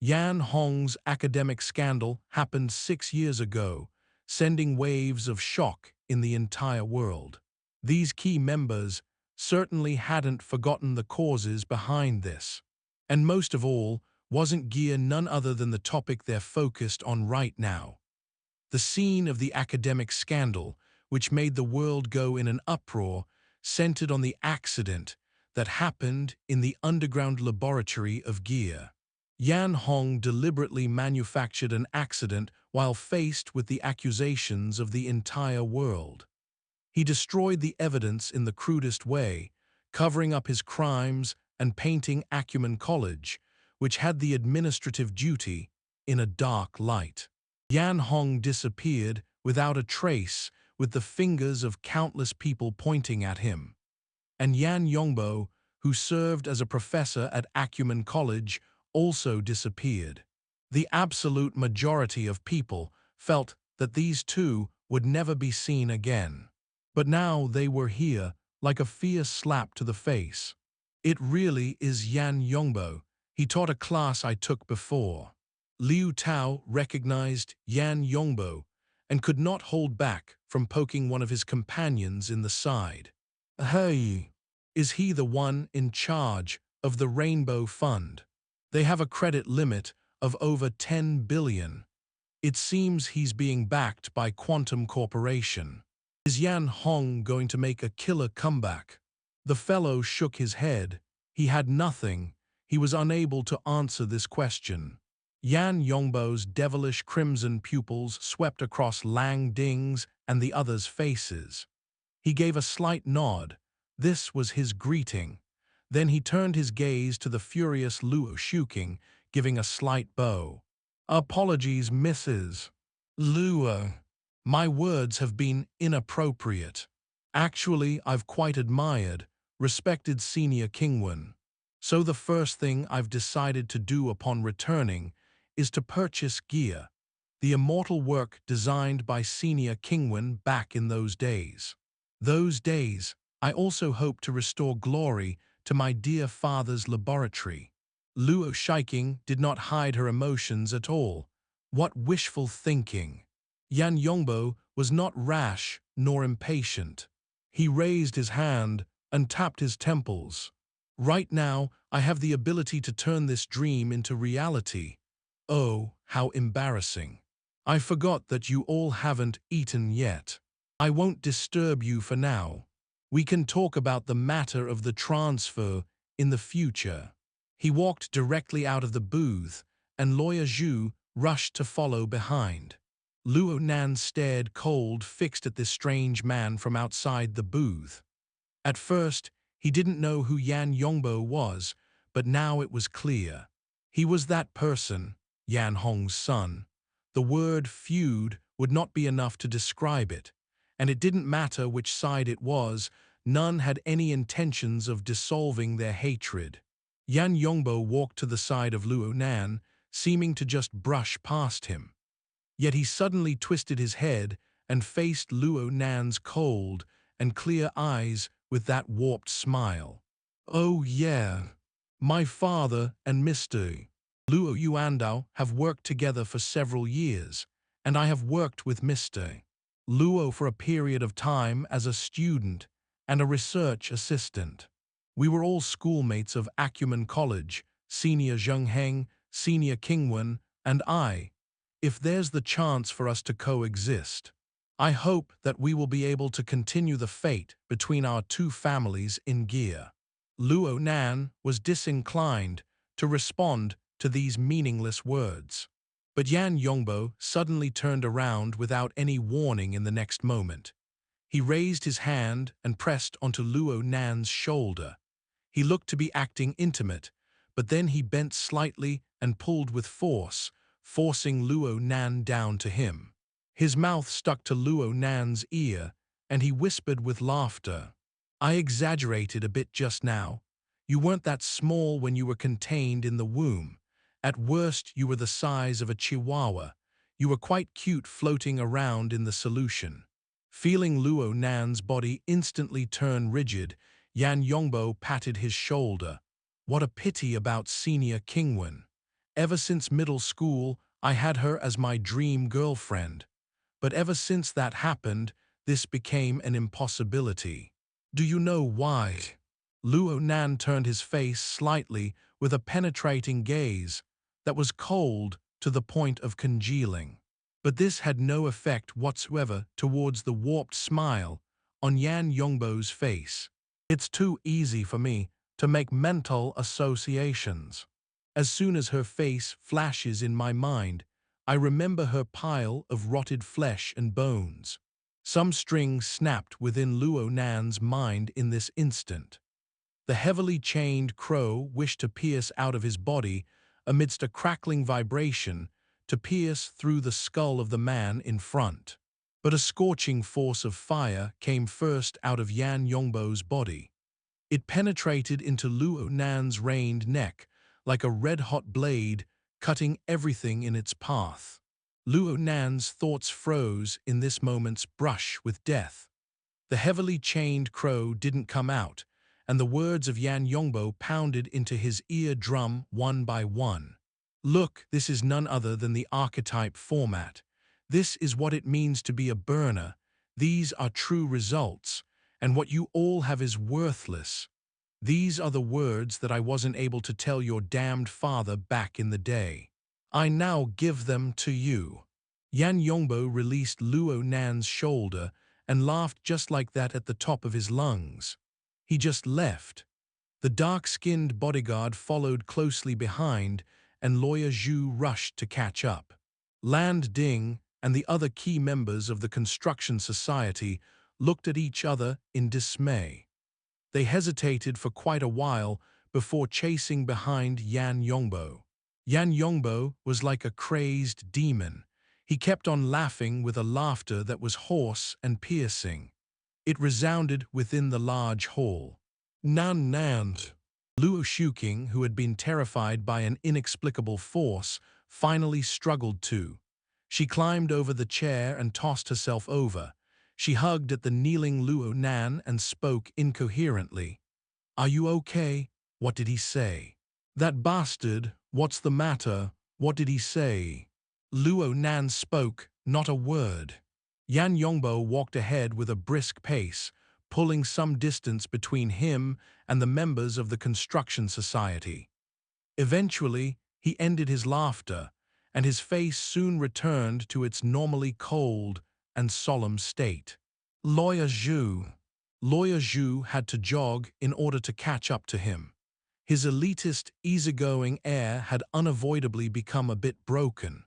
Yan Hong's academic scandal happened 6 years ago, sending waves of shock in the entire world. These key members certainly hadn't forgotten the causes behind this. And most of all, wasn't Gear none other than the topic they're focused on right now. The scene of the academic scandal, which made the world go in an uproar, centered on the accident that happened in the underground laboratory of Gear. Yan Hong deliberately manufactured an accident while faced with the accusations of the entire world. He destroyed the evidence in the crudest way, covering up his crimes and painting Acumen College, which had the administrative duty, in a dark light. Yan Hong disappeared without a trace, with the fingers of countless people pointing at him. And Yan Yongbo, who served as a professor at Acumen College, also disappeared. The absolute majority of people felt that these two would never be seen again. But now they were here, like a fierce slap to the face. It really is Yan Yongbo. He taught a class I took before. Liu Tao recognized Yan Yongbo and could not hold back from poking one of his companions in the side. Hey, is he the one in charge of the Rainbow Fund? They have a credit limit of over 10 billion. It seems he's being backed by Quantum Corporation. Is Yan Hong going to make a killer comeback? The fellow shook his head. He had nothing. He was unable to answer this question. Yan Yongbo's devilish crimson pupils swept across Lang Ding's and the others' faces. He gave a slight nod. This was his greeting. Then he turned his gaze to the furious Luo Shuking, giving a slight bow. Apologies, Mrs. Luo. My words have been inappropriate. Actually, I've quite admired, respected Senior Kingwen. So the first thing I've decided to do upon returning is to purchase gear, the immortal work designed by Senior Kingwen back in those days. Those days, I also hope to restore glory to my dear father's laboratory. Luo Shiking did not hide her emotions at all. What wishful thinking! Yan Yongbo was not rash nor impatient. He raised his hand and tapped his temples. Right now, I have the ability to turn this dream into reality. Oh, how embarrassing. I forgot that you all haven't eaten yet. I won't disturb you for now. We can talk about the matter of the transfer in the future. He walked directly out of the booth, and Lawyer Zhu rushed to follow behind. Luo Nan stared cold, fixed at this strange man from outside the booth. At first, he didn't know who Yan Yongbo was, but now it was clear. He was that person, Yan Hong's son. The word feud would not be enough to describe it, and it didn't matter which side it was, none had any intentions of dissolving their hatred. Yan Yongbo walked to the side of Luo Nan, seeming to just brush past him. Yet he suddenly twisted his head and faced Luo Nan's cold and clear eyes with that warped smile. Oh yeah, my father and Mr. Luo Yuandao have worked together for several years, and I have worked with Mr. Luo for a period of time as a student and a research assistant. We were all schoolmates of Acumen College, Senior Zhengheng, Senior Kingwen, and I. If there's the chance for us to coexist, I hope that we will be able to continue the fate between our two families in gear. Luo Nan was disinclined to respond to these meaningless words. But Yan Yongbo suddenly turned around without any warning in the next moment. He raised his hand and pressed onto Luo Nan's shoulder. He looked to be acting intimate, but then he bent slightly and pulled with force, forcing Luo Nan down to him. His mouth stuck to Luo Nan's ear, and he whispered with laughter. I exaggerated a bit just now. You weren't that small when you were contained in the womb. At worst, you were the size of a chihuahua. You were quite cute floating around in the solution. Feeling Luo Nan's body instantly turn rigid, Yan Yongbo patted his shoulder. What a pity about Senior Kingwen. Ever since middle school, I had her as my dream girlfriend. But ever since that happened, this became an impossibility. Do you know why? Luo Nan turned his face slightly with a penetrating gaze that was cold to the point of congealing. But this had no effect whatsoever towards the warped smile on Yan Yongbo's face. It's too easy for me to make mental associations. As soon as her face flashes in my mind, I remember her pile of rotted flesh and bones. Some string snapped within Luo Nan's mind in this instant. The heavily chained crow wished to pierce out of his body amidst a crackling vibration to pierce through the skull of the man in front. But a scorching force of fire came first out of Yan Yongbo's body. It penetrated into Luo Nan's reined neck like a red-hot blade, cutting everything in its path. Luo Nan's thoughts froze in this moment's brush with death. The heavily chained crow didn't come out, and the words of Yan Yongbo pounded into his eardrum one by one. Look, this is none other than the archetype format. This is what it means to be a burner. These are true results, and what you all have is worthless. These are the words that I wasn't able to tell your damned father back in the day. I now give them to you. Yan Yongbo released Luo Nan's shoulder and laughed just like that at the top of his lungs. He just left. The dark-skinned bodyguard followed closely behind, and Lawyer Zhu rushed to catch up. Land Ding and the other key members of the construction society looked at each other in dismay. They hesitated for quite a while before chasing behind Yan Yongbo. Yan Yongbo was like a crazed demon. He kept on laughing with a laughter that was hoarse and piercing. It resounded within the large hall. Nan Nan. Luo Shuking, who had been terrified by an inexplicable force, finally struggled to. She climbed over the chair and tossed herself over. She hugged at the kneeling Luo Nan and spoke incoherently. "Are you okay? What did he say?" "That bastard, what's the matter? What did he say?" Luo Nan spoke, not a word. Yan Yongbo walked ahead with a brisk pace, pulling some distance between him and the members of the construction society. Eventually, he ended his laughter, and his face soon returned to its normally cold and solemn state. Lawyer Zhu had to jog in order to catch up to him. His elitist, easygoing air had unavoidably become a bit broken,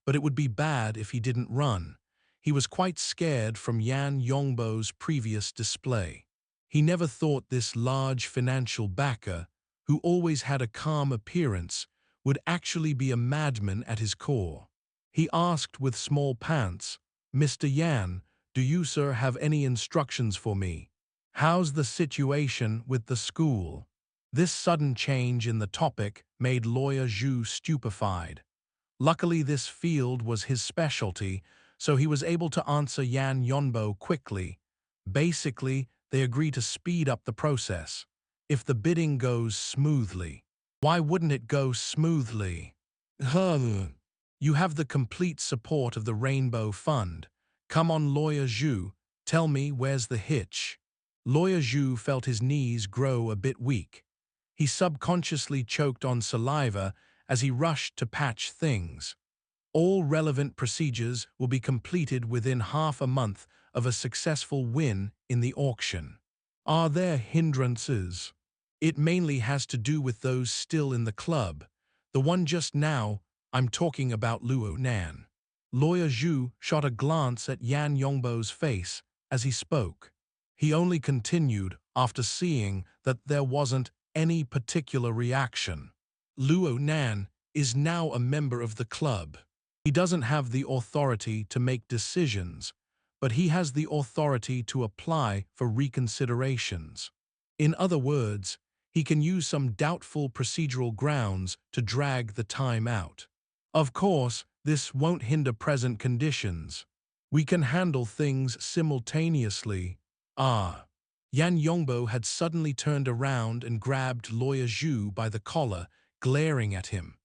but it would be bad if he didn't run. He was quite scared from Yan Yongbo's previous display. He never thought this large financial backer, who always had a calm appearance, would actually be a madman at his core. He asked with small pants, "Mr. Yan, do you, sir, have any instructions for me? How's the situation with the school?" This sudden change in the topic made Lawyer Zhu stupefied. Luckily, this field was his specialty, so he was able to answer Yan Yongbo quickly. Basically, they agree to speed up the process. If the bidding goes smoothly. Why wouldn't it go smoothly? You have the complete support of the Rainbow Fund. Come on, Lawyer Zhu, tell me where's the hitch. Lawyer Zhu felt his knees grow a bit weak. He subconsciously choked on saliva as he rushed to patch things. All relevant procedures will be completed within half a month of a successful win in the auction. Are there hindrances? It mainly has to do with those still in the club. The one just now, I'm talking about Luo Nan. Lawyer Zhu shot a glance at Yan Yongbo's face as he spoke. He only continued after seeing that there wasn't any particular reaction. Luo Nan is now a member of the club. He doesn't have the authority to make decisions, but he has the authority to apply for reconsiderations. In other words, he can use some doubtful procedural grounds to drag the time out. Of course, this won't hinder present conditions. We can handle things simultaneously. Yan Yongbo had suddenly turned around and grabbed Lawyer Zhu by the collar, glaring at him.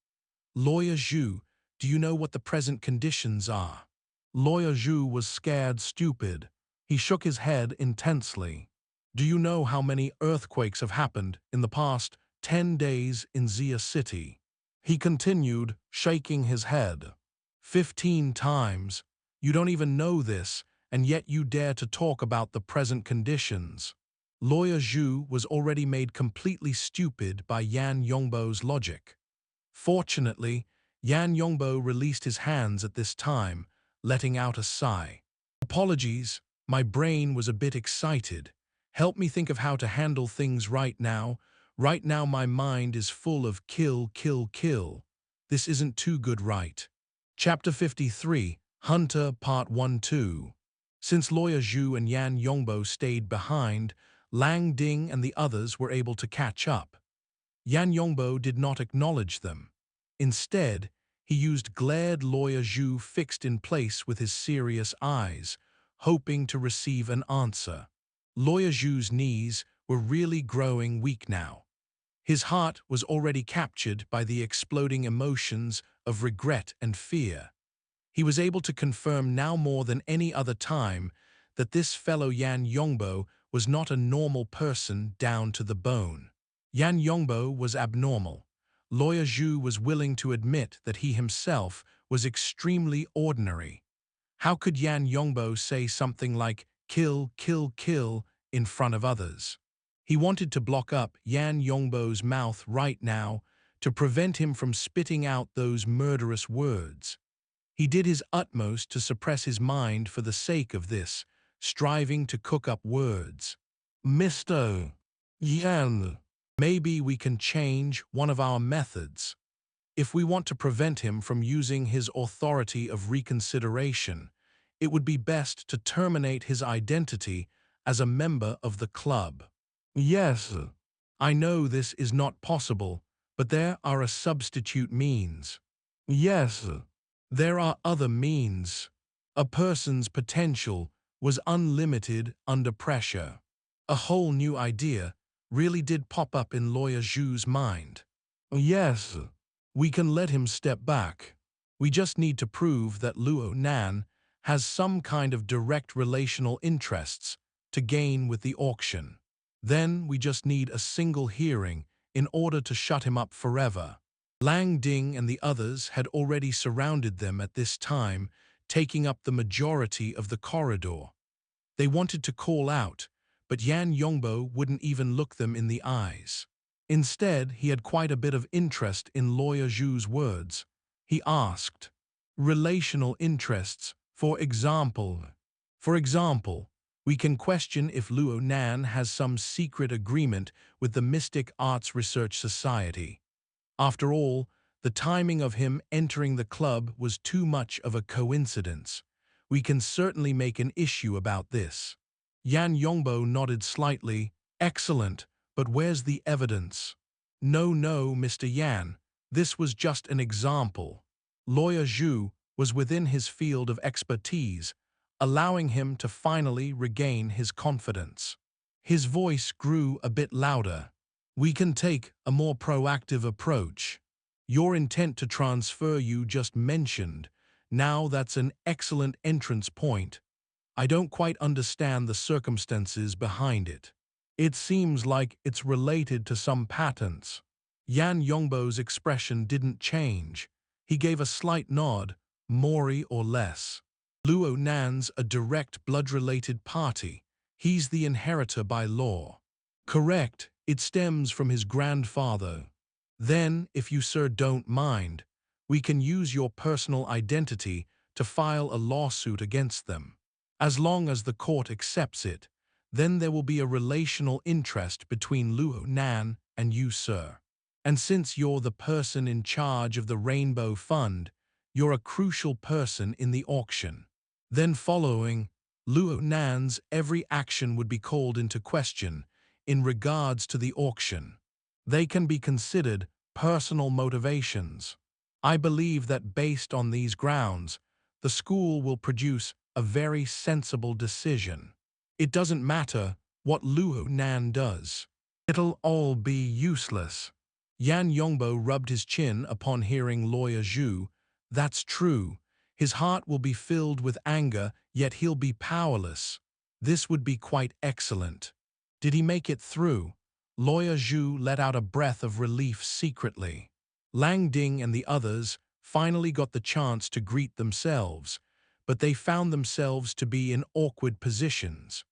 "Lawyer Zhu, do you know what the present conditions are?" Lawyer Zhu was scared stupid. He shook his head intensely. "Do you know how many earthquakes have happened in the past 10 days in Xia City?" He continued, shaking his head. 15 times. You don't even know this, and yet you dare to talk about the present conditions. Lawyer Zhu was already made completely stupid by Yan Yongbo's logic. Fortunately, Yan Yongbo released his hands at this time, letting out a sigh. Apologies, my brain was a bit excited. Help me think of how to handle things right now. Right now my mind is full of kill, kill, kill. This isn't too good, right? Chapter 53, Hunter Part 1-2. Since Lawyer Zhu and Yan Yongbo stayed behind, Lang Ding and the others were able to catch up. Yan Yongbo did not acknowledge them. Instead, he used glared Lawyer Zhu fixed in place with his serious eyes, hoping to receive an answer. Lawyer Zhu's knees were really growing weak now. His heart was already captured by the exploding emotions of regret and fear. He was able to confirm now more than any other time that this fellow Yan Yongbo was not a normal person down to the bone. Yan Yongbo was abnormal. Lawyer Zhu was willing to admit that he himself was extremely ordinary. How could Yan Yongbo say something like, kill, kill, kill, in front of others? He wanted to block up Yan Yongbo's mouth right now to prevent him from spitting out those murderous words. He did his utmost to suppress his mind for the sake of this, striving to cook up words. Mr. Yan, maybe we can change one of our methods. If we want to prevent him from using his authority of reconsideration, it would be best to terminate his identity as a member of the club. Yes, I know this is not possible, but there are a substitute means. Yes, there are other means. A person's potential was unlimited under pressure. A whole new idea really did pop up in Lawyer Zhu's mind. Yes, we can let him step back. We just need to prove that Luo Nan has some kind of direct relational interests to gain with the auction. Then we just need a single hearing in order to shut him up forever. Lang Ding and the others had already surrounded them at this time, taking up the majority of the corridor. They wanted to call out, but Yan Yongbo wouldn't even look them in the eyes. Instead, he had quite a bit of interest in Lawyer Zhu's words. He asked, relational interests, for example. For example, we can question if Luo Nan has some secret agreement with the Mystic Arts Research Society. After all, the timing of him entering the club was too much of a coincidence. We can certainly make an issue about this. Yan Yongbo nodded slightly. Excellent, but where's the evidence? No, Mr. Yan, this was just an example. Lawyer Zhu was within his field of expertise, allowing him to finally regain his confidence. His voice grew a bit louder. We can take a more proactive approach. Your intent to transfer you just mentioned, now that's an excellent entrance point. I don't quite understand the circumstances behind it. It seems like it's related to some patents. Yan Yongbo's expression didn't change. He gave a slight nod, more or less. Luo Nan's a direct blood-related party. He's the inheritor by law. Correct, it stems from his grandfather. Then, if you sir don't mind, we can use your personal identity to file a lawsuit against them. As long as the court accepts it, then there will be a relational interest between Luo Nan and you, sir. And since you're the person in charge of the Rainbow Fund, you're a crucial person in the auction. Then following, Luo Nan's every action would be called into question in regards to the auction. They can be considered personal motivations. I believe that based on these grounds, the school will produce a very sensible decision. It doesn't matter what Luo Nan does. It'll all be useless. Yan Yongbo rubbed his chin upon hearing Lawyer Zhu. That's true. His heart will be filled with anger, yet he'll be powerless. This would be quite excellent. Did he make it through? Lawyer Zhu let out a breath of relief secretly. Lang Ding and the others finally got the chance to greet themselves, but they found themselves to be in awkward positions.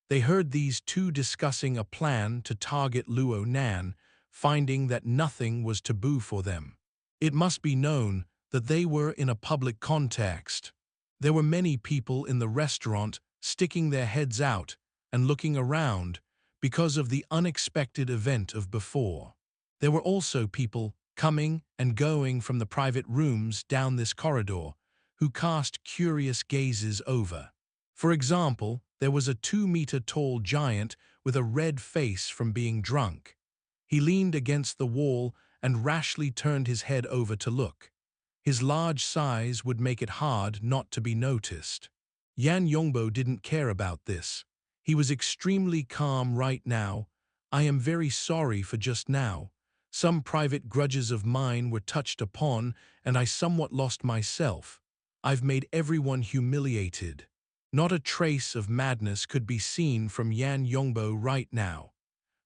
They heard these two discussing a plan to target Luo Nan, finding that nothing was taboo for them. It must be known that they were in a public context. There were many people in the restaurant sticking their heads out and looking around because of the unexpected event of before. There were also people coming and going from the private rooms down this corridor who cast curious gazes over. For example, there was a 2-meter-tall giant with a red face from being drunk. He leaned against the wall and rashly turned his head over to look. His large size would make it hard not to be noticed. Yan Yongbo didn't care about this. He was extremely calm right now. I am very sorry for just now. Some private grudges of mine were touched upon, and I somewhat lost myself. I've made everyone humiliated. Not a trace of madness could be seen from Yan Yongbo right now.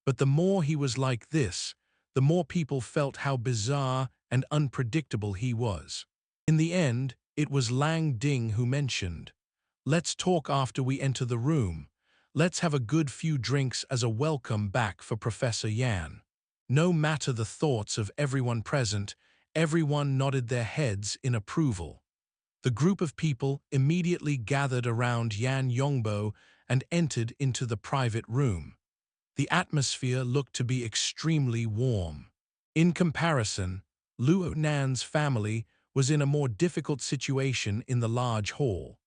But the more he was like this, the more people felt how bizarre and unpredictable he was. In the end, it was Lang Ding who mentioned, "Let's talk after we enter the room. Let's have a good few drinks as a welcome back for Professor Yan." No matter the thoughts of everyone present, everyone nodded their heads in approval. The group of people immediately gathered around Yan Yongbo and entered into the private room. The atmosphere looked to be extremely warm. In comparison, Luo Nan's family was in a more difficult situation in the large hall.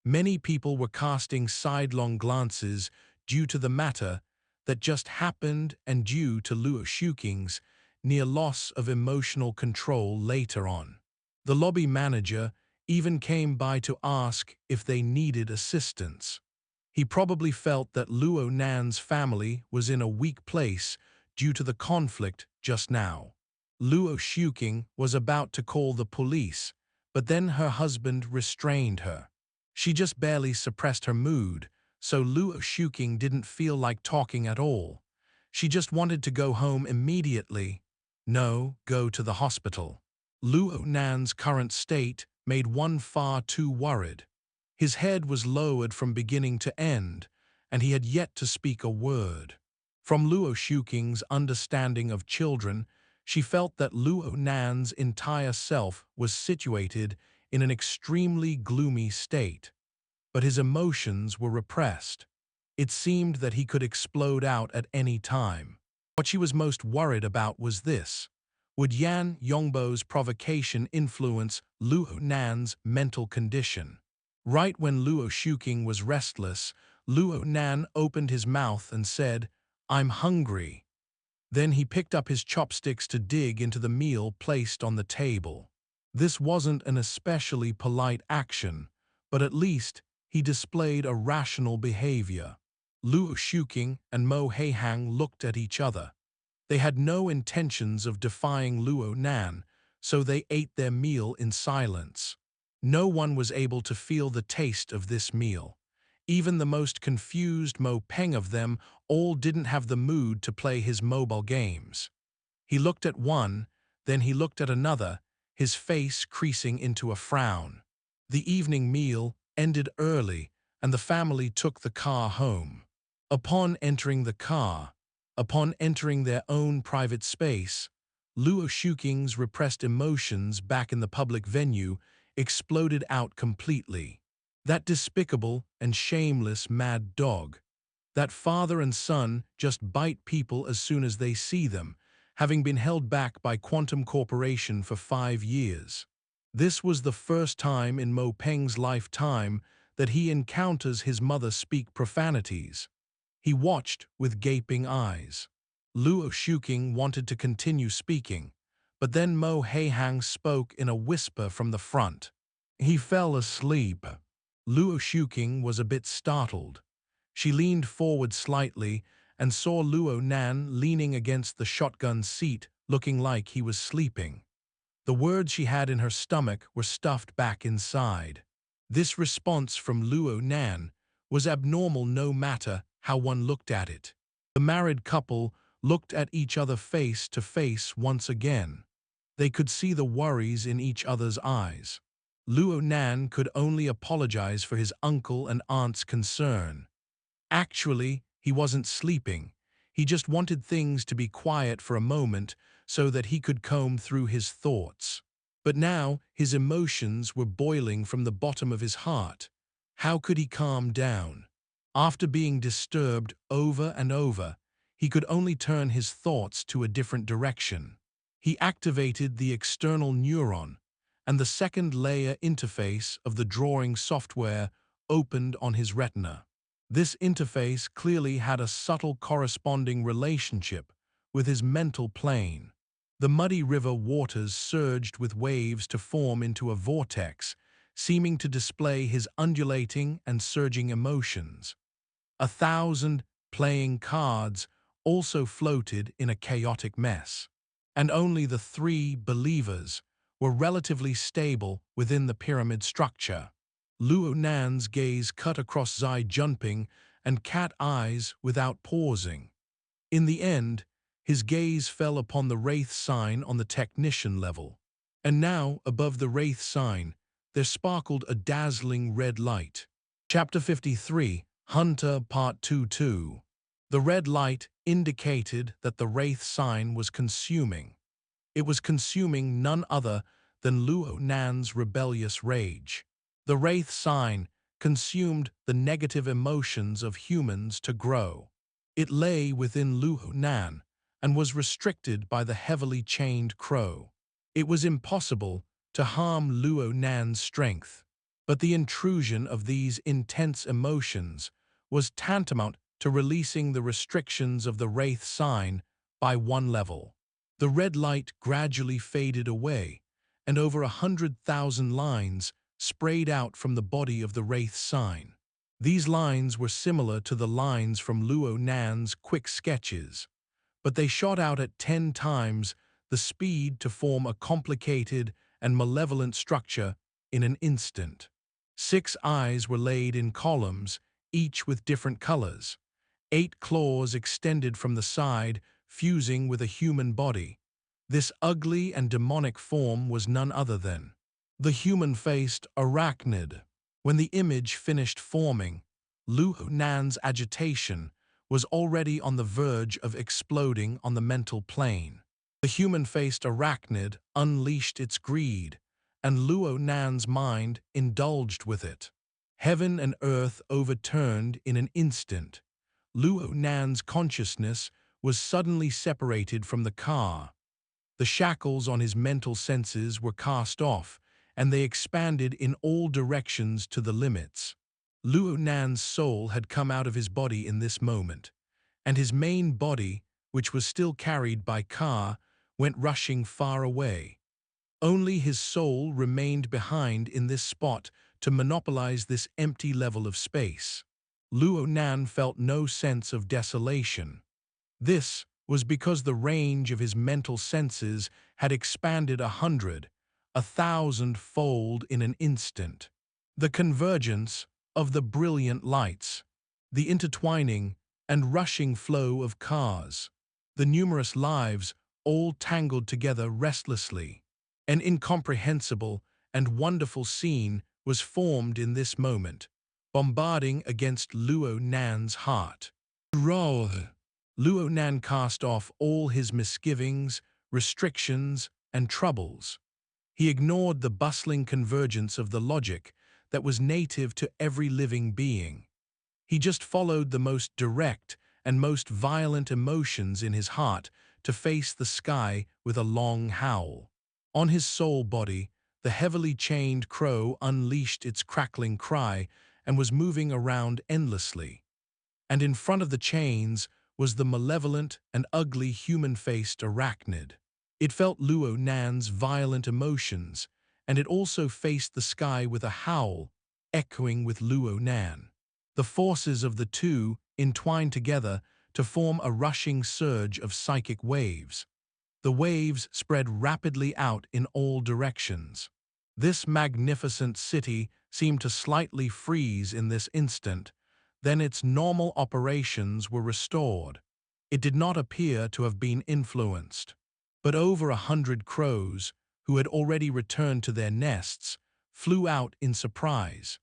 Many people were casting sidelong glances due to the matter that just happened and due to Luo Shuking's near loss of emotional control later on. The lobby manager even came by to ask if they needed assistance. He probably felt that Luo Nan's family was in a weak place due to the conflict just now. Luo Shuking was about to call the police, but then her husband restrained her. She just barely suppressed her mood, so Luo Shuking didn't feel like talking at all. She just wanted to go home immediately. No, go to the hospital. Luo Nan's current state made one far too worried. His head was lowered from beginning to end, and he had yet to speak a word. From Luo Shuking's understanding of children, she felt that Luo Nan's entire self was situated in an extremely gloomy state. But his emotions were repressed. It seemed that he could explode out at any time. What she was most worried about was this. Would Yan Yongbo's provocation influence Luo Nan's mental condition? Right when Luo Shuking was restless, Luo Nan opened his mouth and said, "I'm hungry." Then he picked up his chopsticks to dig into the meal placed on the table. This wasn't an especially polite action, but at least he displayed a rational behavior. Luo Shuking and Mo Heihang looked at each other. They had no intentions of defying Luo Nan, so they ate their meal in silence. No one was able to feel the taste of this meal. Even the most confused Mo Peng of them all didn't have the mood to play his mobile games. He looked at one, then he looked at another, his face creasing into a frown. The evening meal ended early, and the family took the car home. Upon entering the car, upon entering their own private space, Luo Shuking's repressed emotions back in the public venue exploded out completely. That despicable and shameless mad dog. That father and son just bite people as soon as they see them, having been held back by Quantum Corporation for 5 years. This was the first time in Mo Peng's lifetime that he encounters his mother speak profanities. He watched with gaping eyes. Luo Shuking wanted to continue speaking, but then Mo Heihang spoke in a whisper from the front. He fell asleep. Luo Shuking was a bit startled. She leaned forward slightly and saw Luo Nan leaning against the shotgun seat, looking like he was sleeping. The words she had in her stomach were stuffed back inside. This response from Luo Nan was abnormal no matter how one looked at it. The married couple looked at each other face to face once again. They could see the worries in each other's eyes. Luo Nan could only apologize for his uncle and aunt's concern. Actually, he wasn't sleeping. He just wanted things to be quiet for a moment so that he could comb through his thoughts. But now his emotions were boiling from the bottom of his heart. How could he calm down? After being disturbed over and over, he could only turn his thoughts to a different direction. He activated the external neuron, and the second layer interface of the drawing software opened on his retina. This interface clearly had a subtle corresponding relationship with his mental plane. The muddy river waters surged with waves to form into a vortex, seeming to display his undulating and surging emotions. 1,000 playing cards also floated in a chaotic mess, and only the 3 believers were relatively stable within the pyramid structure. Luo Nan's gaze cut across Zai jumping and cat eyes without pausing. In the end, his gaze fell upon the Wraith Sign on the technician level. And now, above the Wraith Sign, there sparkled a dazzling red light. Chapter 53, Hunter Part 2-2. The red light indicated that the Wraith Sign was consuming. It was consuming none other than Luo Nan's rebellious rage. The Wraith Sign consumed the negative emotions of humans to grow. It lay within Luo Nan and was restricted by the heavily chained crow. It was impossible to harm Luo Nan's strength, but the intrusion of these intense emotions was tantamount to releasing the restrictions of the Wraith Sign by one level. The red light gradually faded away, and over 100,000 lines sprayed out from the body of the Wraith Sign. These lines were similar to the lines from Luo Nan's quick sketches, but they shot out at 10 times the speed to form a complicated and malevolent structure in an instant. 6 eyes were laid in columns, each with different colors. 8 claws extended from the side, fusing with a human body. This ugly and demonic form was none other than the human-faced arachnid. When the image finished forming, Luo Nan's agitation was already on the verge of exploding on the mental plane. The human-faced arachnid unleashed its greed, and Luo Nan's mind indulged with it. Heaven and earth overturned in an instant. Luo Nan's consciousness was suddenly separated from the car. The shackles on his mental senses were cast off, and they expanded in all directions to the limits. Luo Nan's soul had come out of his body in this moment, and his main body, which was still carried by Ka, went rushing far away. Only his soul remained behind in this spot to monopolize this empty level of space. Luo Nan felt no sense of desolation. This was because the range of his mental senses had expanded 1,000-fold in an instant. The convergence of the brilliant lights, the intertwining and rushing flow of cars, the numerous lives all tangled together restlessly. An incomprehensible and wonderful scene was formed in this moment, bombarding against Luo Nan's heart. Roll. Luo Nan cast off all his misgivings, restrictions, and troubles. He ignored the bustling convergence of the logic that was native to every living being. He just followed the most direct and most violent emotions in his heart to face the sky with a long howl. On his soul body, the heavily chained crow unleashed its crackling cry and was moving around endlessly. And in front of the chains was the malevolent and ugly human-faced arachnid. It felt Luo Nan's violent emotions, and it also faced the sky with a howl, echoing with Luo Nan. The forces of the two entwined together to form a rushing surge of psychic waves. The waves spread rapidly out in all directions. This magnificent city seemed to slightly freeze in this instant, then its normal operations were restored. It did not appear to have been influenced. But over 100 crows, who had already returned to their nests, flew out in surprise.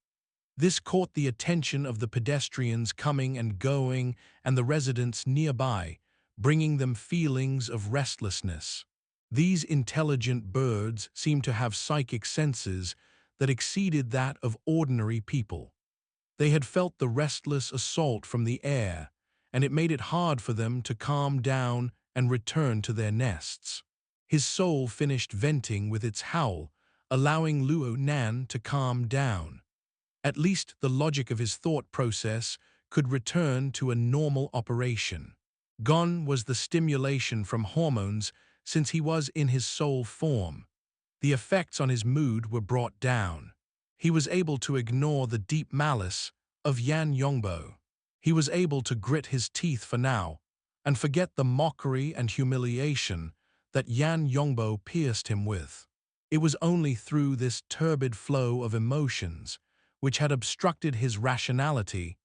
This caught the attention of the pedestrians coming and going and the residents nearby, bringing them feelings of restlessness. These intelligent birds seemed to have psychic senses that exceeded that of ordinary people. They had felt the restless assault from the air, and it made it hard for them to calm down and return to their nests. His soul finished venting with its howl, allowing Luo Nan to calm down. At least the logic of his thought process could return to a normal operation. Gone was the stimulation from hormones since he was in his soul form. The effects on his mood were brought down. He was able to ignore the deep malice of Yan Yongbo. He was able to grit his teeth for now and forget the mockery and humiliation that Yan Yongbo pierced him with. It was only through this turbid flow of emotions, which had obstructed his rationality,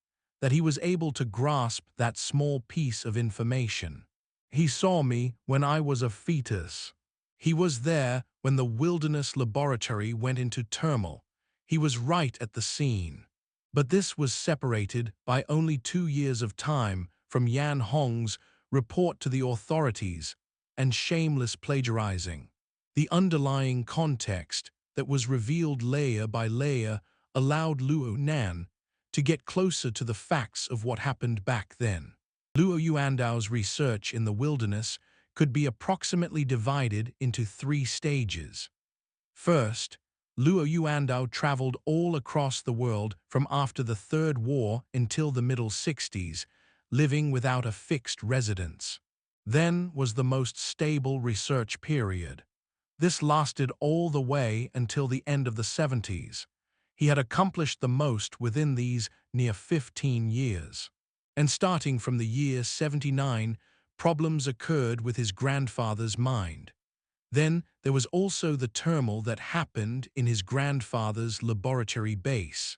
that he was able to grasp that small piece of information. He saw me when I was a fetus. He was there when the wilderness laboratory went into turmoil. He was right at the scene. But this was separated by only 2 years of time from Yan Hong's report to the authorities and shameless plagiarizing. The underlying context that was revealed layer by layer allowed Luo Nan to get closer to the facts of what happened back then. Luo Yuandao's research in the wilderness could be approximately divided into 3 stages. First, Luo Yuandao traveled all across the world from after the Third War until the middle 60s, living without a fixed residence. Then was the most stable research period. This lasted all the way until the end of the 70s. He had accomplished the most within these near 15 years. And starting from the year 79, problems occurred with his grandfather's mind. Then there was also the turmoil that happened in his grandfather's laboratory base.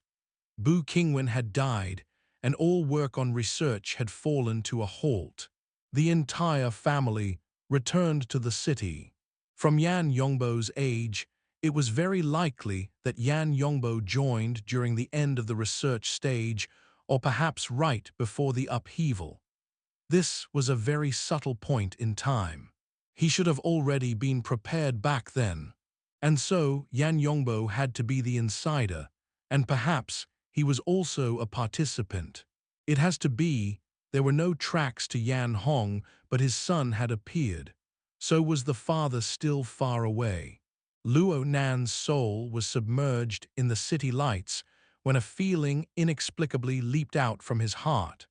Bu Qingwen had died, and all work on research had fallen to a halt. The entire family returned to the city. From Yan Yongbo's age, it was very likely that Yan Yongbo joined during the end of the research stage, or perhaps right before the upheaval. This was a very subtle point in time. He should have already been prepared back then. And so Yan Yongbo had to be the insider, and perhaps he was also a participant. It has to be, there were no tracks to Yan Hong, but his son had appeared. So was the father still far away. Luo Nan's soul was submerged in the city lights when a feeling inexplicably leaped out from his heart.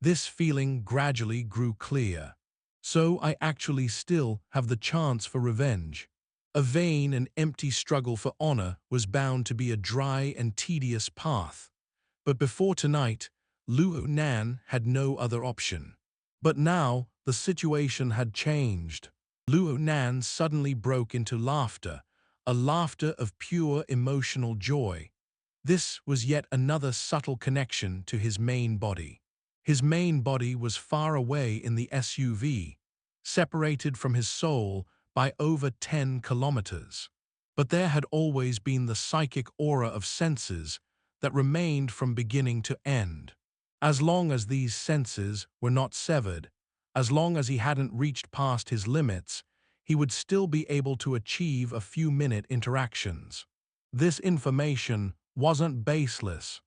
This feeling gradually grew clear. So I actually still have the chance for revenge. A vain and empty struggle for honor was bound to be a dry and tedious path. But before tonight, Luo Nan had no other option. But now the situation had changed. Luo Nan suddenly broke into laughter, a laughter of pure emotional joy. This was yet another subtle connection to his main body. His main body was far away in the SUV, separated from his soul by over 10 kilometers. But there had always been the psychic aura of senses that remained from beginning to end. As long as these senses were not severed, as long as he hadn't reached past his limits, he would still be able to achieve a few-minute interactions. This information wasn't baseless.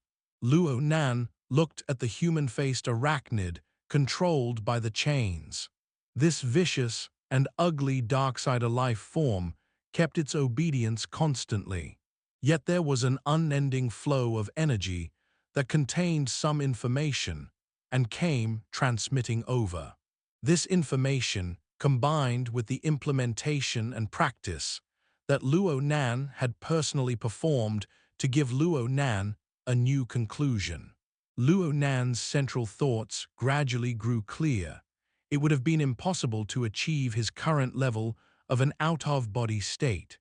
Luo Nan looked at the human-faced arachnid controlled by the chains. This vicious and ugly dark-side life form kept its obedience constantly. Yet there was an unending flow of energy that contained some information and came transmitting over. This information combined with the implementation and practice that Luo Nan had personally performed to give Luo Nan a new conclusion. Luo Nan's central thoughts gradually grew clear. It would have been impossible to achieve his current level of an out-of-body state.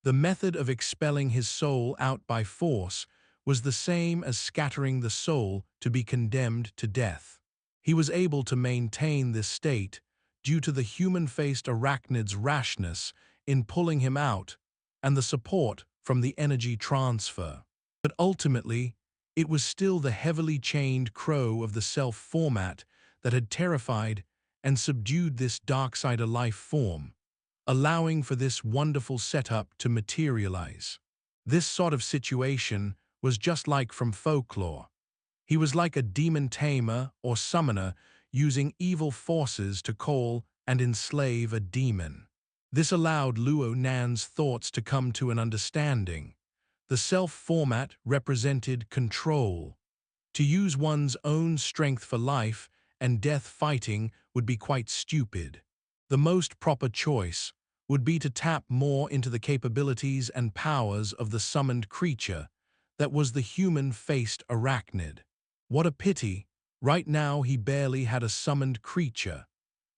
The method of expelling his soul out by force was the same as scattering the soul to be condemned to death. He was able to maintain this state due to the human-faced arachnid's rashness in pulling him out and the support from the energy transfer. But ultimately, it was still the heavily chained crow of the self format that had terrified and subdued this dark-side life form. allowing for this wonderful setup to materialize. This sort of situation was just like from folklore. He was like a demon tamer or summoner using evil forces to call and enslave a demon. This allowed Luo Nan's thoughts to come to an understanding. The self-format represented control. To use one's own strength for life and death fighting would be quite stupid. The most proper choice would be to tap more into the capabilities and powers of the summoned creature that was the human-faced arachnid. What a pity, right now he barely had a summoned creature.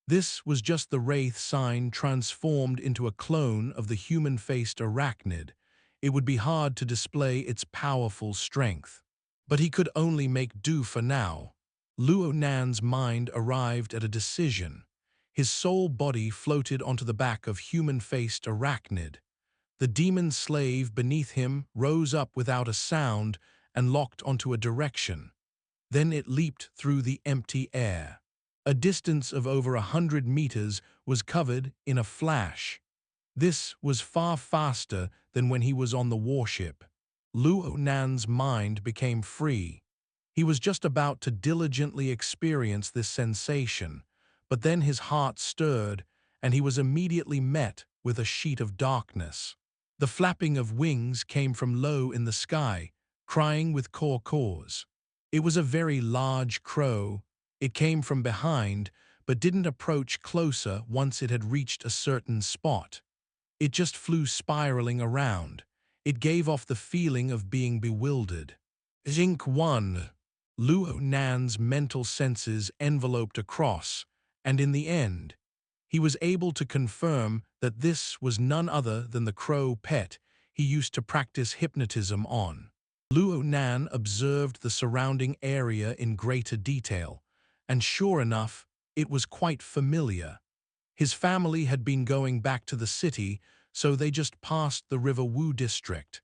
This was just the Wraith Sign transformed into a clone of the human-faced arachnid. It would be hard to display its powerful strength. But he could only make do for now. Luo Nan's mind arrived at a decision. His soul body floated onto the back of human-faced arachnid. The demon slave beneath him rose up without a sound and locked onto a direction. Then it leaped through the empty air. A distance of over 100 meters was covered in a flash. This was far faster than when he was on the warship. Luo Nan's mind became free. He was just about to diligently experience this sensation, but then his heart stirred, and he was immediately met with a sheet of darkness. The flapping of wings came from low in the sky, crying with caws. It was a very large crow. It came from behind, but didn't approach closer once it had reached a certain spot. It just flew spiraling around. It gave off the feeling of being bewildered. Zinc 1. Luo Nan's mental senses enveloped across, and in the end, he was able to confirm that this was none other than the crow pet he used to practice hypnotism on. Luo Nan observed the surrounding area in greater detail, and sure enough, it was quite familiar. His family had been going back to the city, so they just passed the River Wu district.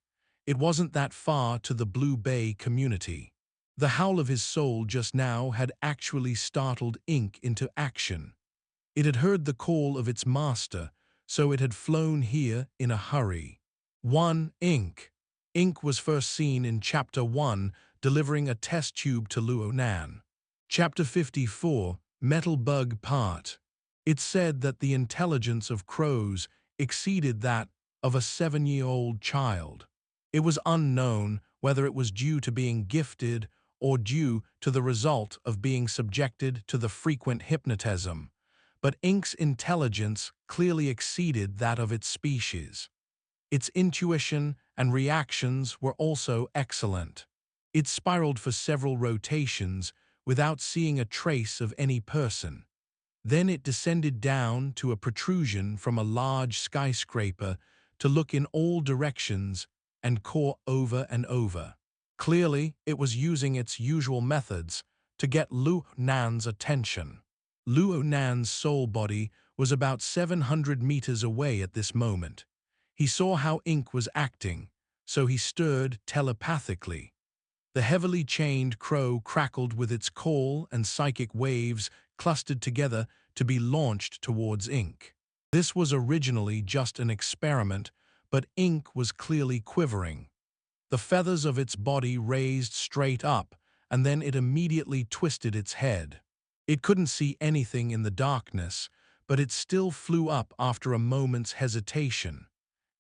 It wasn't that far to the Blue Bay community. The howl of his soul just now had actually startled Ink into action. It had heard the call of its master, so it had flown here in a hurry. 1. Ink. Ink was first seen in Chapter 1, delivering a test tube to Luo Nan. Chapter 54, Metal Bug Part. It said that the intelligence of crows exceeded that of a 7-year-old child. It was unknown whether it was due to being gifted or due to the result of being subjected to the frequent hypnotism, but Ink's intelligence clearly exceeded that of its species. Its intuition and reactions were also excellent. It spiraled for several rotations without seeing a trace of any person. Then it descended down to a protrusion from a large skyscraper to look in all directions and caw over and over. Clearly, it was using its usual methods to get Luo Nan's attention. Luo Nan's soul body was about 700 meters away at this moment. He saw how Ink was acting, so he stirred telepathically. The heavily chained crow crackled with its call, and psychic waves clustered together to be launched towards Ink. This was originally just an experiment, but Ink was clearly quivering. The feathers of its body raised straight up, and then it immediately twisted its head. It couldn't see anything in the darkness, but it still flew up after a moment's hesitation.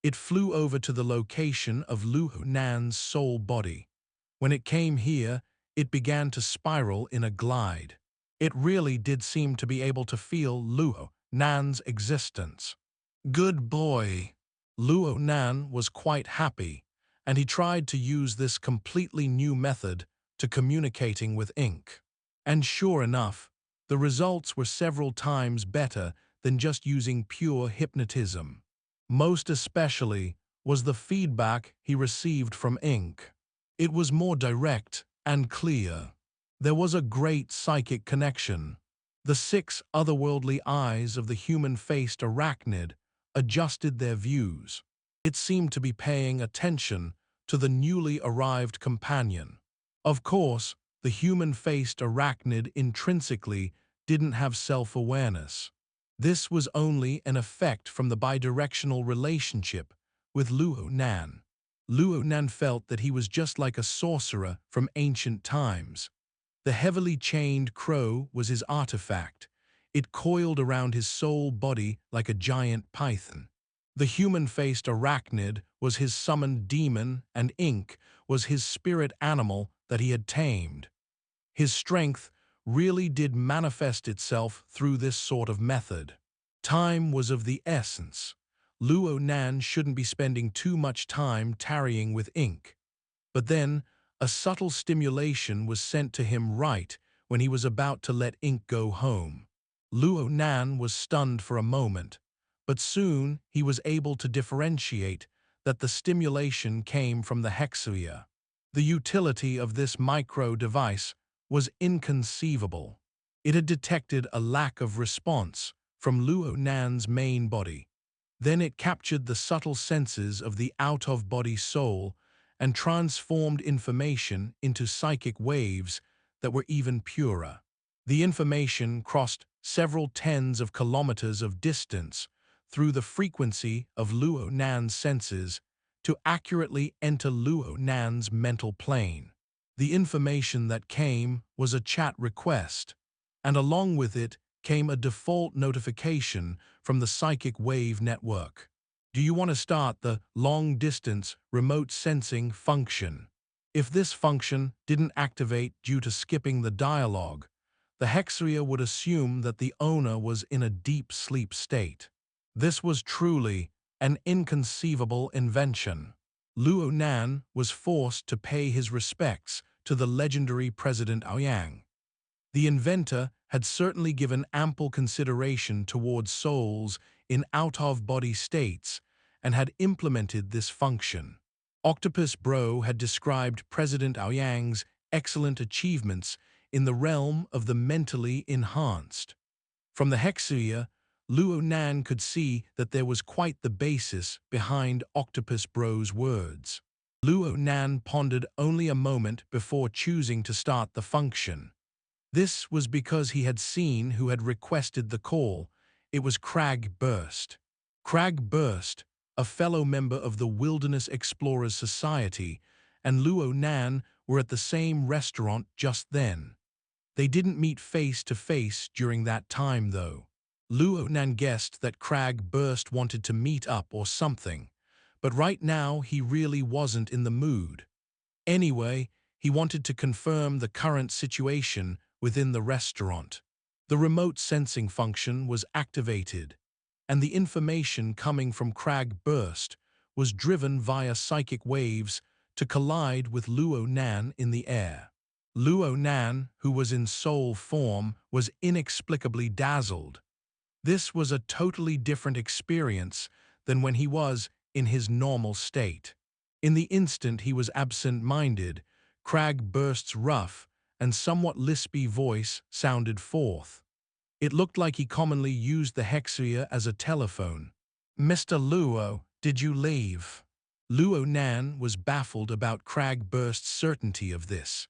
It flew over to the location of Luo Nan's soul body. When it came here, it began to spiral in a glide. It really did seem to be able to feel Luo Nan's existence. Good boy. Luo Nan was quite happy, and he tried to use this completely new method to communicating with Ink. And sure enough, the results were several times better than just using pure hypnotism. Most especially was the feedback he received from Ink. It was more direct and clear. There was a great psychic connection. The 6 otherworldly eyes of the human-faced arachnid adjusted their views. It seemed to be paying attention to the newly arrived companion. Of course, the human-faced arachnid intrinsically didn't have self-awareness. This was only an effect from the bidirectional relationship with Luo Nan. Luo Nan felt that he was just like a sorcerer from ancient times. The heavily chained crow was his artifact. It coiled around his soul body like a giant python. The human-faced arachnid was his summoned demon, and ink was his spirit animal that he had tamed. His strength really did manifest itself through this sort of method. Time was of the essence. Luo Nan shouldn't be spending too much time tarrying with ink. But then, a subtle stimulation was sent to him right when he was about to let ink go home. Luo Nan was stunned for a moment, but soon he was able to differentiate that the stimulation came from the hexia. The utility of this micro-device was inconceivable. It had detected a lack of response from Luo Nan's main body. Then it captured the subtle senses of the out-of-body soul and transformed information into psychic waves that were even purer. The information crossed several tens of kilometers of distance through the frequency of Luo Nan's senses to accurately enter Luo Nan's mental plane. The information that came was a chat request, and along with it came a default notification from the psychic wave network. Do you want to start the long-distance remote sensing function? If this function didn't activate due to skipping the dialogue, the hexia would assume that the owner was in a deep sleep state. This was truly an inconceivable invention. Luo Nan was forced to pay his respects to the legendary President Aoyang. The inventor had certainly given ample consideration towards souls in out-of-body states and had implemented this function. Octopus Bro had described President Aoyang's excellent achievements in the realm of the mentally enhanced. From the hexia, Luo Nan could see that there was quite the basis behind Octopus Bro's words. Luo Nan pondered only a moment before choosing to start the function. This was because he had seen who had requested the call. It was Crag Burst. Crag Burst, a fellow member of the Wilderness Explorers Society, and Luo Nan were at the same restaurant just then. They didn't meet face to face during that time, though. Luo Nan guessed that Crag Burst wanted to meet up or something, but right now he really wasn't in the mood. Anyway, he wanted to confirm the current situation within the restaurant. The remote sensing function was activated, and the information coming from Crag Burst was driven via psychic waves to collide with Luo Nan in the air. Luo Nan, who was in soul form, was inexplicably dazzled. This was a totally different experience than when he was in his normal state. In the instant he was absent-minded, Crag Burst's rough and somewhat lispy voice sounded forth. It looked like he commonly used the hexia as a telephone. "Mr. Luo, did you leave?" Luo Nan was baffled about Crag Burst's certainty of this.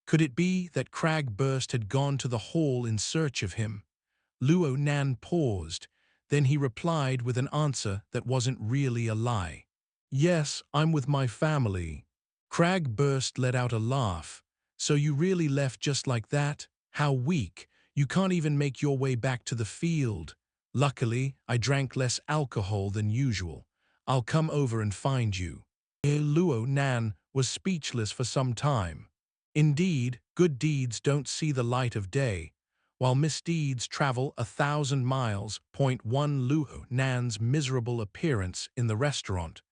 Could it be that Crag Burst had gone to the hall in search of him? Luo Nan paused, then he replied with an answer that wasn't really a lie. "Yes, I'm with my family." Crag Burst let out a laugh. "So you really left just like that? How weak. You can't even make your way back to the field." "Luckily, I drank less alcohol than usual. I'll come over and find you." Luo Nan was speechless for some time. Indeed, good deeds don't see the light of day, while misdeeds travel 1,000 miles. Luo Nan's miserable appearance in the restaurant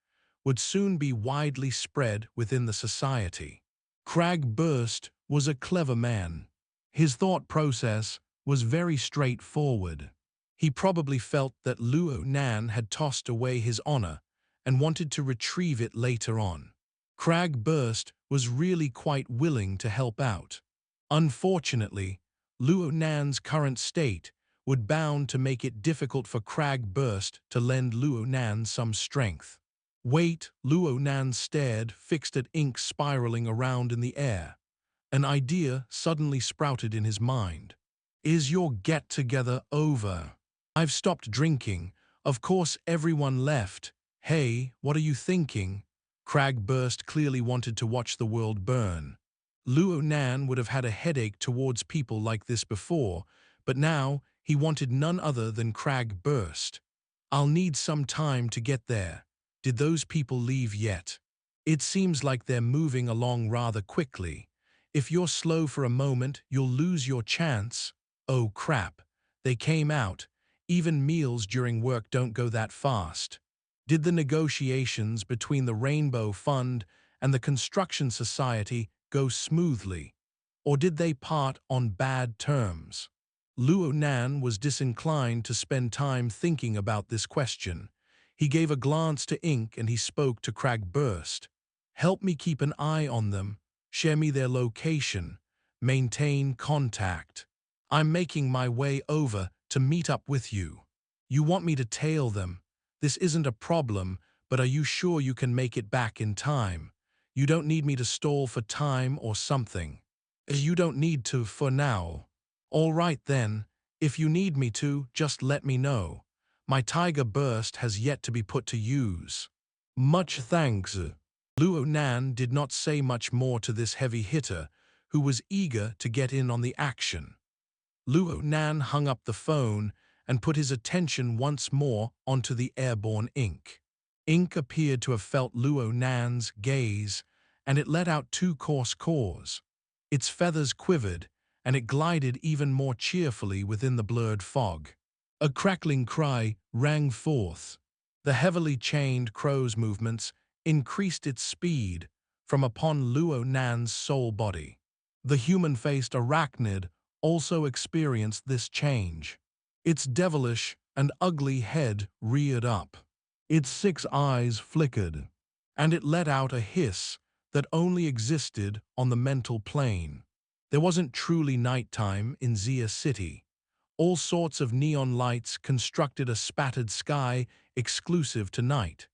would soon be widely spread within the society. Crag Burst was a clever man. His thought process was very straightforward. He probably felt that Luo Nan had tossed away his honor and wanted to retrieve it later on. Crag Burst was really quite willing to help out. Unfortunately, Luo Nan's current state would bound to make it difficult for Crag Burst to lend Luo Nan some strength. "Wait," Luo Nan stared, fixed at ink spiraling around in the air. An idea suddenly sprouted in his mind. "Is your get-together over?" I've stopped drinking. Of course everyone left. Hey, what are you thinking? Crag Burst clearly wanted to watch the world burn. Luo Nan would have had a headache towards people like this before, but now he wanted none other than Crag Burst. I'll need some time to get there. Did those people leave yet? It seems like they're moving along rather quickly. If you're slow for a moment, you'll lose your chance. Oh crap. They came out. Even meals during work don't go that fast. Did the negotiations between the Rainbow Fund and the Construction Society go smoothly? Or did they part on bad terms? Luo Nan was disinclined to spend time thinking about this question. He gave a glance to Ink and he spoke to Crag Burst. Help me keep an eye on them. Share me their location. Maintain contact. I'm making my way over to meet up with you. You want me to tail them? This isn't a problem, but are you sure you can make it back in time? You don't need me to stall for time or something. You don't need to for now. All right then, if you need me to, just let me know. My Tiger Burst has yet to be put to use. Much thanks. Luo Nan did not say much more to this heavy hitter, who was eager to get in on the action. Luo Nan hung up the phone and put his attention once more onto the airborne Ink. Ink appeared to have felt Luo Nan's gaze, and it let out two coarse caws. Its feathers quivered, and it glided even more cheerfully within the blurred fog. A crackling cry rang forth. The heavily chained crow's movements increased its speed from upon Luo Nan's soul body. The human-faced arachnid also experienced this change. Its devilish and ugly head reared up. Its 6 eyes flickered, and it let out a hiss that only existed on the mental plane. There wasn't truly nighttime in Zia City. All sorts of neon lights constructed a spattered sky exclusive to night.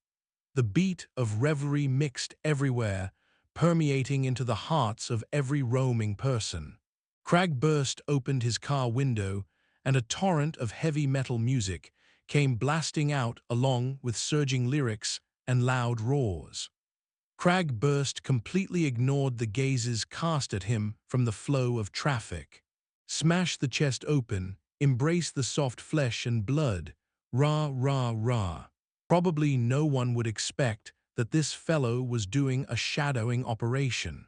The beat of revelry mixed everywhere, permeating into the hearts of every roaming person. Crag Burst opened his car window, and a torrent of heavy metal music came blasting out along with surging lyrics and loud roars. Crag Burst completely ignored the gazes cast at him from the flow of traffic. Smash the chest open, embrace the soft flesh and blood, rah, rah, rah. Probably no one would expect that this fellow was doing a shadowing operation.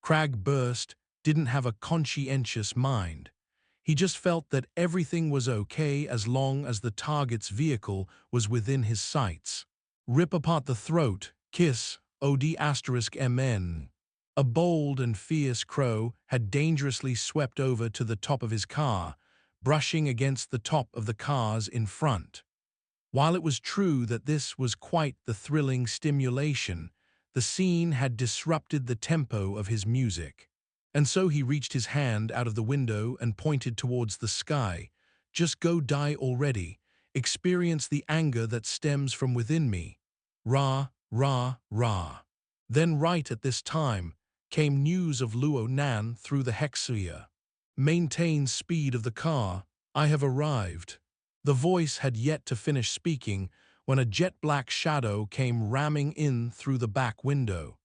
Crag Burst didn't have a conscientious mind. He just felt that everything was okay as long as the target's vehicle was within his sights. Rip apart the throat, kiss, OD*MN. A bold and fierce crow had dangerously swept over to the top of his car, brushing against the top of the cars in front. While it was true that this was quite the thrilling stimulation, the scene had disrupted the tempo of his music. And so he reached his hand out of the window and pointed towards the sky. Just go die already. Experience the anger that stems from within me. Rah, rah, rah. Then right at this time came news of Luo Nan through the hexsphere. Maintain speed of the car. I have arrived. The voice had yet to finish speaking when a jet-black shadow came ramming in through the back window.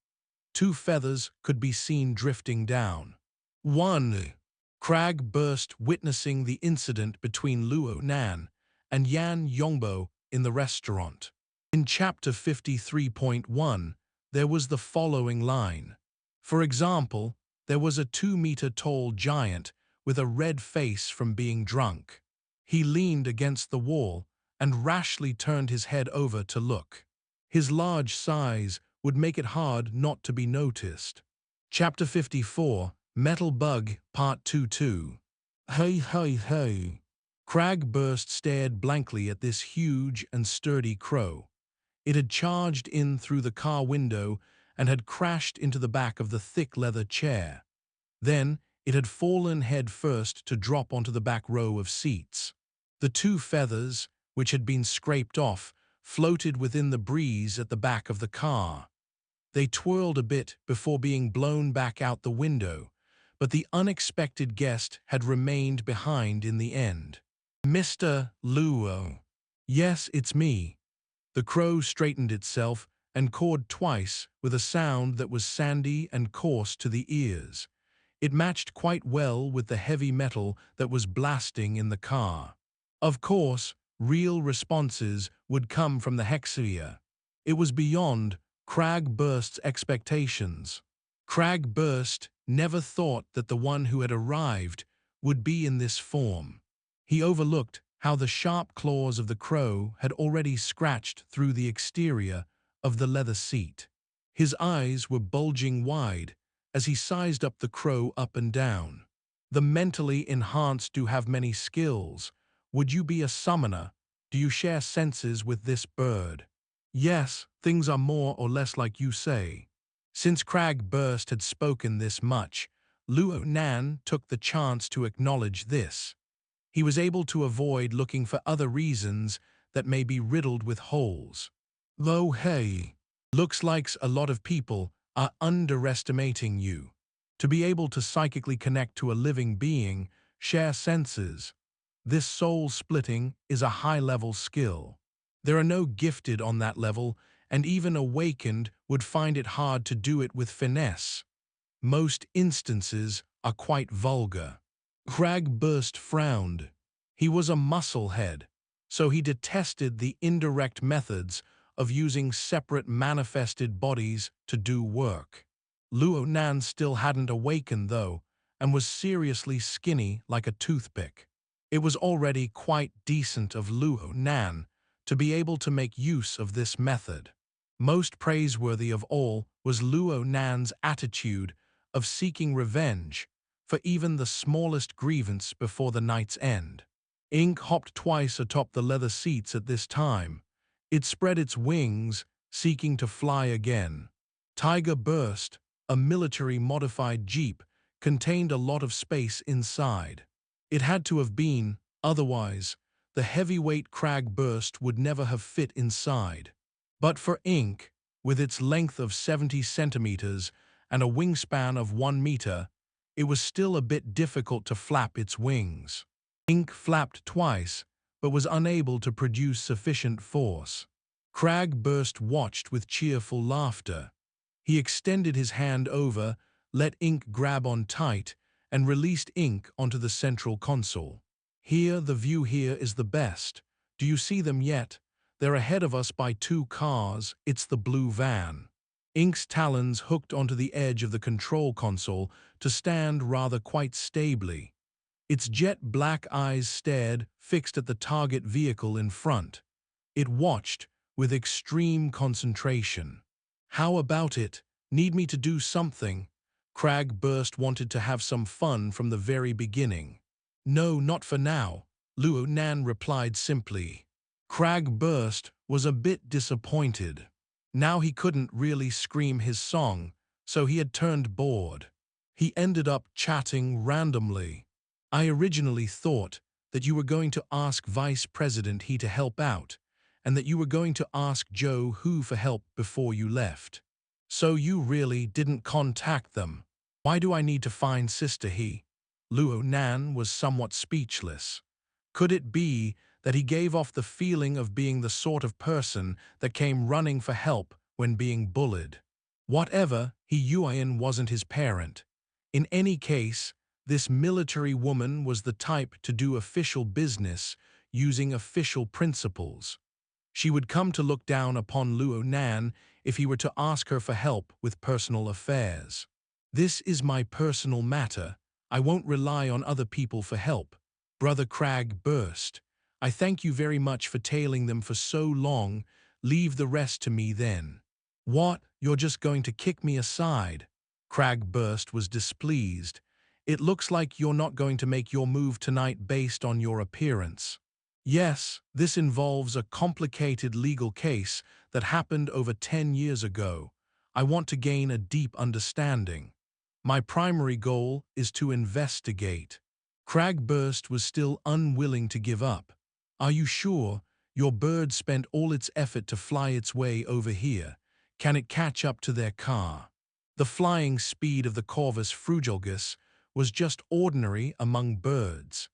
2 feathers could be seen drifting down. 1. Crag Burst witnessing the incident between Luo Nan and Yan Yongbo in the restaurant. In Chapter 53.1, there was the following line. For example, there was a 2-meter-tall giant with a red face from being drunk. He leaned against the wall and rashly turned his head over to look. His large size would make it hard not to be noticed. Chapter 54, Metal Bug, Part 2-2. Hey, hey, hey. Crag Burst stared blankly at this huge and sturdy crow. It had charged in through the car window and had crashed into the back of the thick leather chair. Then it had fallen head first to drop onto the back row of seats. The 2 feathers, which had been scraped off, floated within the breeze at the back of the car. They twirled a bit before being blown back out the window, but the unexpected guest had remained behind in the end. Mr. Luo. Yes, it's me. The crow straightened itself and cawed twice with a sound that was sandy and coarse to the ears. It matched quite well with the heavy metal that was blasting in the car. Of course, real responses would come from the Hexia. It was beyond Crag Burst's expectations. Crag Burst never thought that the one who had arrived would be in this form. He overlooked how the sharp claws of the crow had already scratched through the exterior of the leather seat. His eyes were bulging wide as he sized up the crow up and down. The mentally enhanced do have many skills. Would you be a summoner? Do you share senses with this bird? Yes, things are more or less like you say. Since Crag Burst had spoken this much, Luo Nan took the chance to acknowledge this. He was able to avoid looking for other reasons that may be riddled with holes. Though hey, looks like a lot of people are underestimating you. To be able to psychically connect to a living being, share senses. This soul-splitting is a high-level skill. There are no gifted on that level, and even awakened would find it hard to do it with finesse. Most instances are quite vulgar. Crag Burst frowned. He was a musclehead, so he detested the indirect methods of using separate manifested bodies to do work. Luo Nan still hadn't awakened, though, and was seriously skinny like a toothpick. It was already quite decent of Luo Nan to be able to make use of this method. Most praiseworthy of all was Luo Nan's attitude of seeking revenge for even the smallest grievance before the night's end. Ink hopped twice atop the leather seats at this time. It spread its wings, seeking to fly again. Tiger Burst, a military-modified jeep, contained a lot of space inside. It had to have been, otherwise, the heavyweight Crag Burst would never have fit inside. But for Ink, with its length of 70 centimeters and a wingspan of 1 meter, it was still a bit difficult to flap its wings. Ink flapped twice, but was unable to produce sufficient force. Crag Burst watched with cheerful laughter. He extended his hand over, let Ink grab on tight, and released Ink onto the central console. Here, the view here is the best. Do you see them yet? They're ahead of us by 2 cars. It's the blue van. Ink's talons hooked onto the edge of the control console to stand rather quite stably. Its jet black eyes stared, fixed at the target vehicle in front. It watched with extreme concentration. How about it? Need me to do something? Crag Burst wanted to have some fun from the very beginning. No, not for now, Luo Nan replied simply. Crag Burst was a bit disappointed. Now he couldn't really scream his song, so he had turned bored. He ended up chatting randomly. I originally thought that you were going to ask Vice President He to help out, and that you were going to ask Joe Hu for help before you left. So you really didn't contact them. Why do I need to find Sister He? Luo Nan was somewhat speechless. Could it be that he gave off the feeling of being the sort of person that came running for help when being bullied? Whatever, Yuan wasn't his parent. In any case, this military woman was the type to do official business using official principles. She would come to look down upon Luo Nan if he were to ask her for help with personal affairs. This is my personal matter. I won't rely on other people for help. Brother Crag Burst, I thank you very much for tailing them for so long. Leave the rest to me then. What? You're just going to kick me aside? Crag Burst was displeased. It looks like you're not going to make your move tonight based on your appearance. Yes, this involves a complicated legal case that happened over 10 years ago. I want to gain a deep understanding. My primary goal is to investigate. Crag Burst was still unwilling to give up. Are you sure? Your bird spent all its effort to fly its way over here. Can it catch up to their car? The flying speed of the Corvus frugilgus was just ordinary among birds.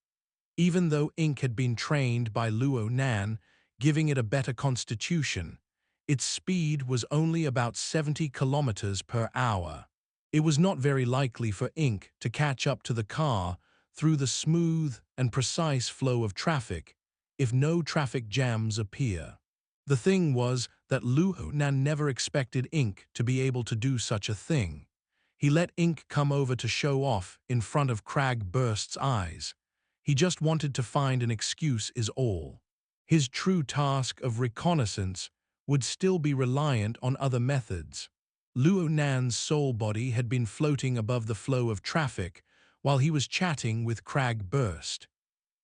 Even though ink had been trained by Luo Nan, giving it a better constitution, its speed was only about 70 kilometers per hour. It was not very likely for ink to catch up to the car through the smooth and precise flow of traffic if no traffic jams appear. The thing was that Luo Nan never expected ink to be able to do such a thing. He let ink come over to show off in front of Crag Burst's eyes. He just wanted to find an excuse is all. His true task of reconnaissance would still be reliant on other methods. Luo Nan's soul body had been floating above the flow of traffic while he was chatting with Crag Burst.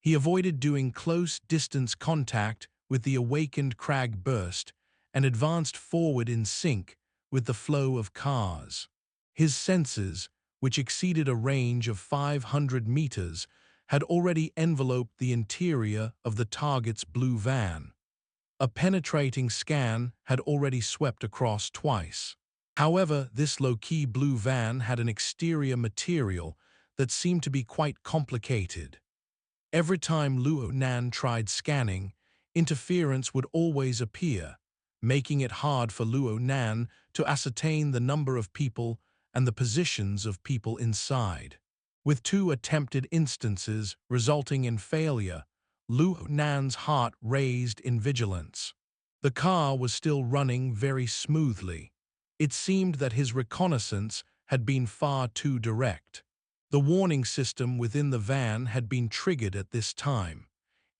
He avoided doing close-distance contact with the awakened Crag Burst and advanced forward in sync with the flow of cars. His senses, which exceeded a range of 500 meters, had already enveloped the interior of the target's blue van. A penetrating scan had already swept across twice. However, this low-key blue van had an exterior material that seemed to be quite complicated. Every time Luo Nan tried scanning, interference would always appear, making it hard for Luo Nan to ascertain the number of people and the positions of people inside. With 2 attempted instances resulting in failure, Luo Nan's heart raised in vigilance. The car was still running very smoothly. It seemed that his reconnaissance had been far too direct. The warning system within the van had been triggered at this time.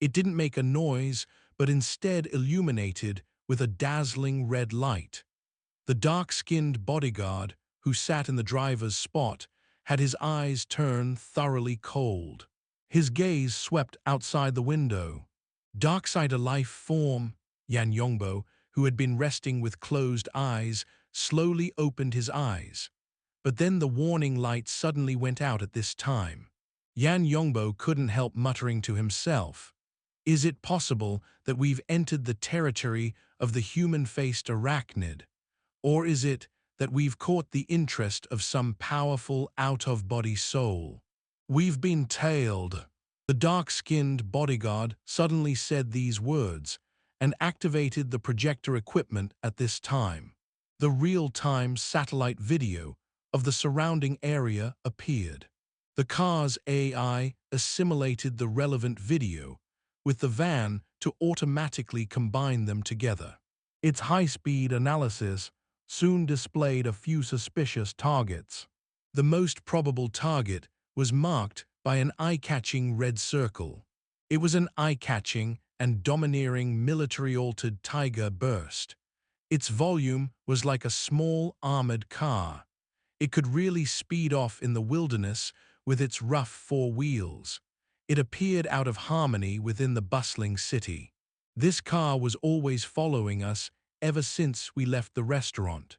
It didn't make a noise, but instead illuminated with a dazzling red light. The dark-skinned bodyguard, who sat in the driver's spot, had his eyes turned thoroughly cold. His gaze swept outside the window. Darksider life form, Yan Yongbo, who had been resting with closed eyes, slowly opened his eyes. But then the warning light suddenly went out at this time. Yan Yongbo couldn't help muttering to himself, "Is it possible that we've entered the territory of the human-faced arachnid? Or is it that we've caught the interest of some powerful out-of-body soul? We've been tailed." The dark-skinned bodyguard suddenly said these words and activated the projector equipment at this time. The real-time satellite video of the surrounding area appeared. The car's AI assimilated the relevant video with the van to automatically combine them together. Its high-speed analysis soon displayed a few suspicious targets. The most probable target was marked by an eye-catching red circle. It was an eye-catching and domineering military-altered Tiger Burst. Its volume was like a small armored car. It could really speed off in the wilderness with its rough 4 wheels. It appeared out of harmony within the bustling city. This car was always following us ever since we left the restaurant.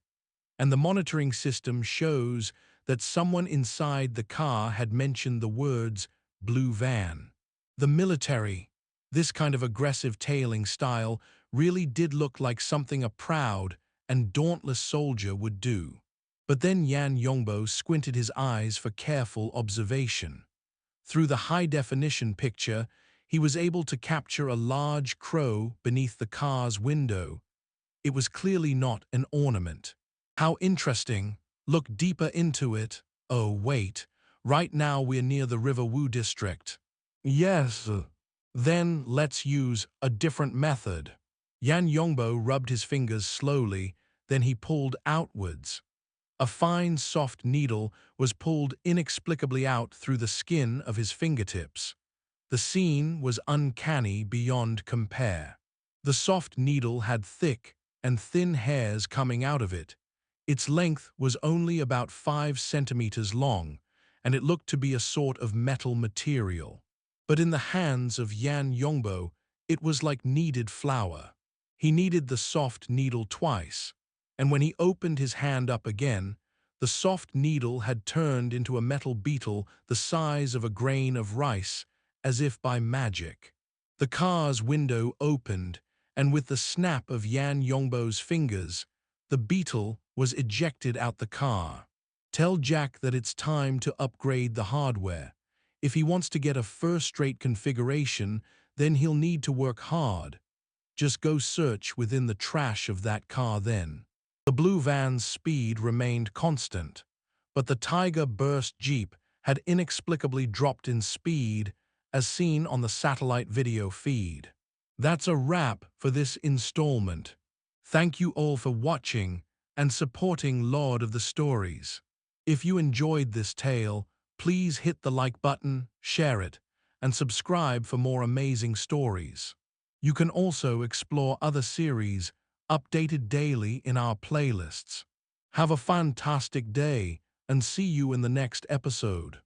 And the monitoring system shows that someone inside the car had mentioned the words blue van. The military, this kind of aggressive tailing style, really did look like something a proud and dauntless soldier would do. But then Yan Yongbo squinted his eyes for careful observation. Through the high-definition picture, he was able to capture a large crow beneath the car's window. It was clearly not an ornament. How interesting. Look deeper into it. Oh, wait. Right now we're near the River Wu district. Yes. Then let's use a different method. Yan Yongbo rubbed his fingers slowly, then he pulled outwards. A fine, soft needle was pulled inexplicably out through the skin of his fingertips. The scene was uncanny beyond compare. The soft needle had thick and thin hairs coming out of it. Its length was only about 5 centimeters long, and it looked to be a sort of metal material. But in the hands of Yan Yongbo, it was like kneaded flour. He kneaded the soft needle twice, and when he opened his hand up again, the soft needle had turned into a metal beetle the size of a grain of rice, as if by magic. The car's window opened, and with the snap of Yan Yongbo's fingers, the beetle was ejected out the car. Tell Jack that it's time to upgrade the hardware. If he wants to get a first-rate configuration, then he'll need to work hard. Just go search within the trash of that car then. The blue van's speed remained constant, but the Tiger Burst Jeep had inexplicably dropped in speed, as seen on the satellite video feed. That's a wrap for this installment. Thank you all for watching and supporting Lord of the Stories. If you enjoyed this tale, please hit the like button, share it, and subscribe for more amazing stories. You can also explore other series updated daily in our playlists. Have a fantastic day and see you in the next episode.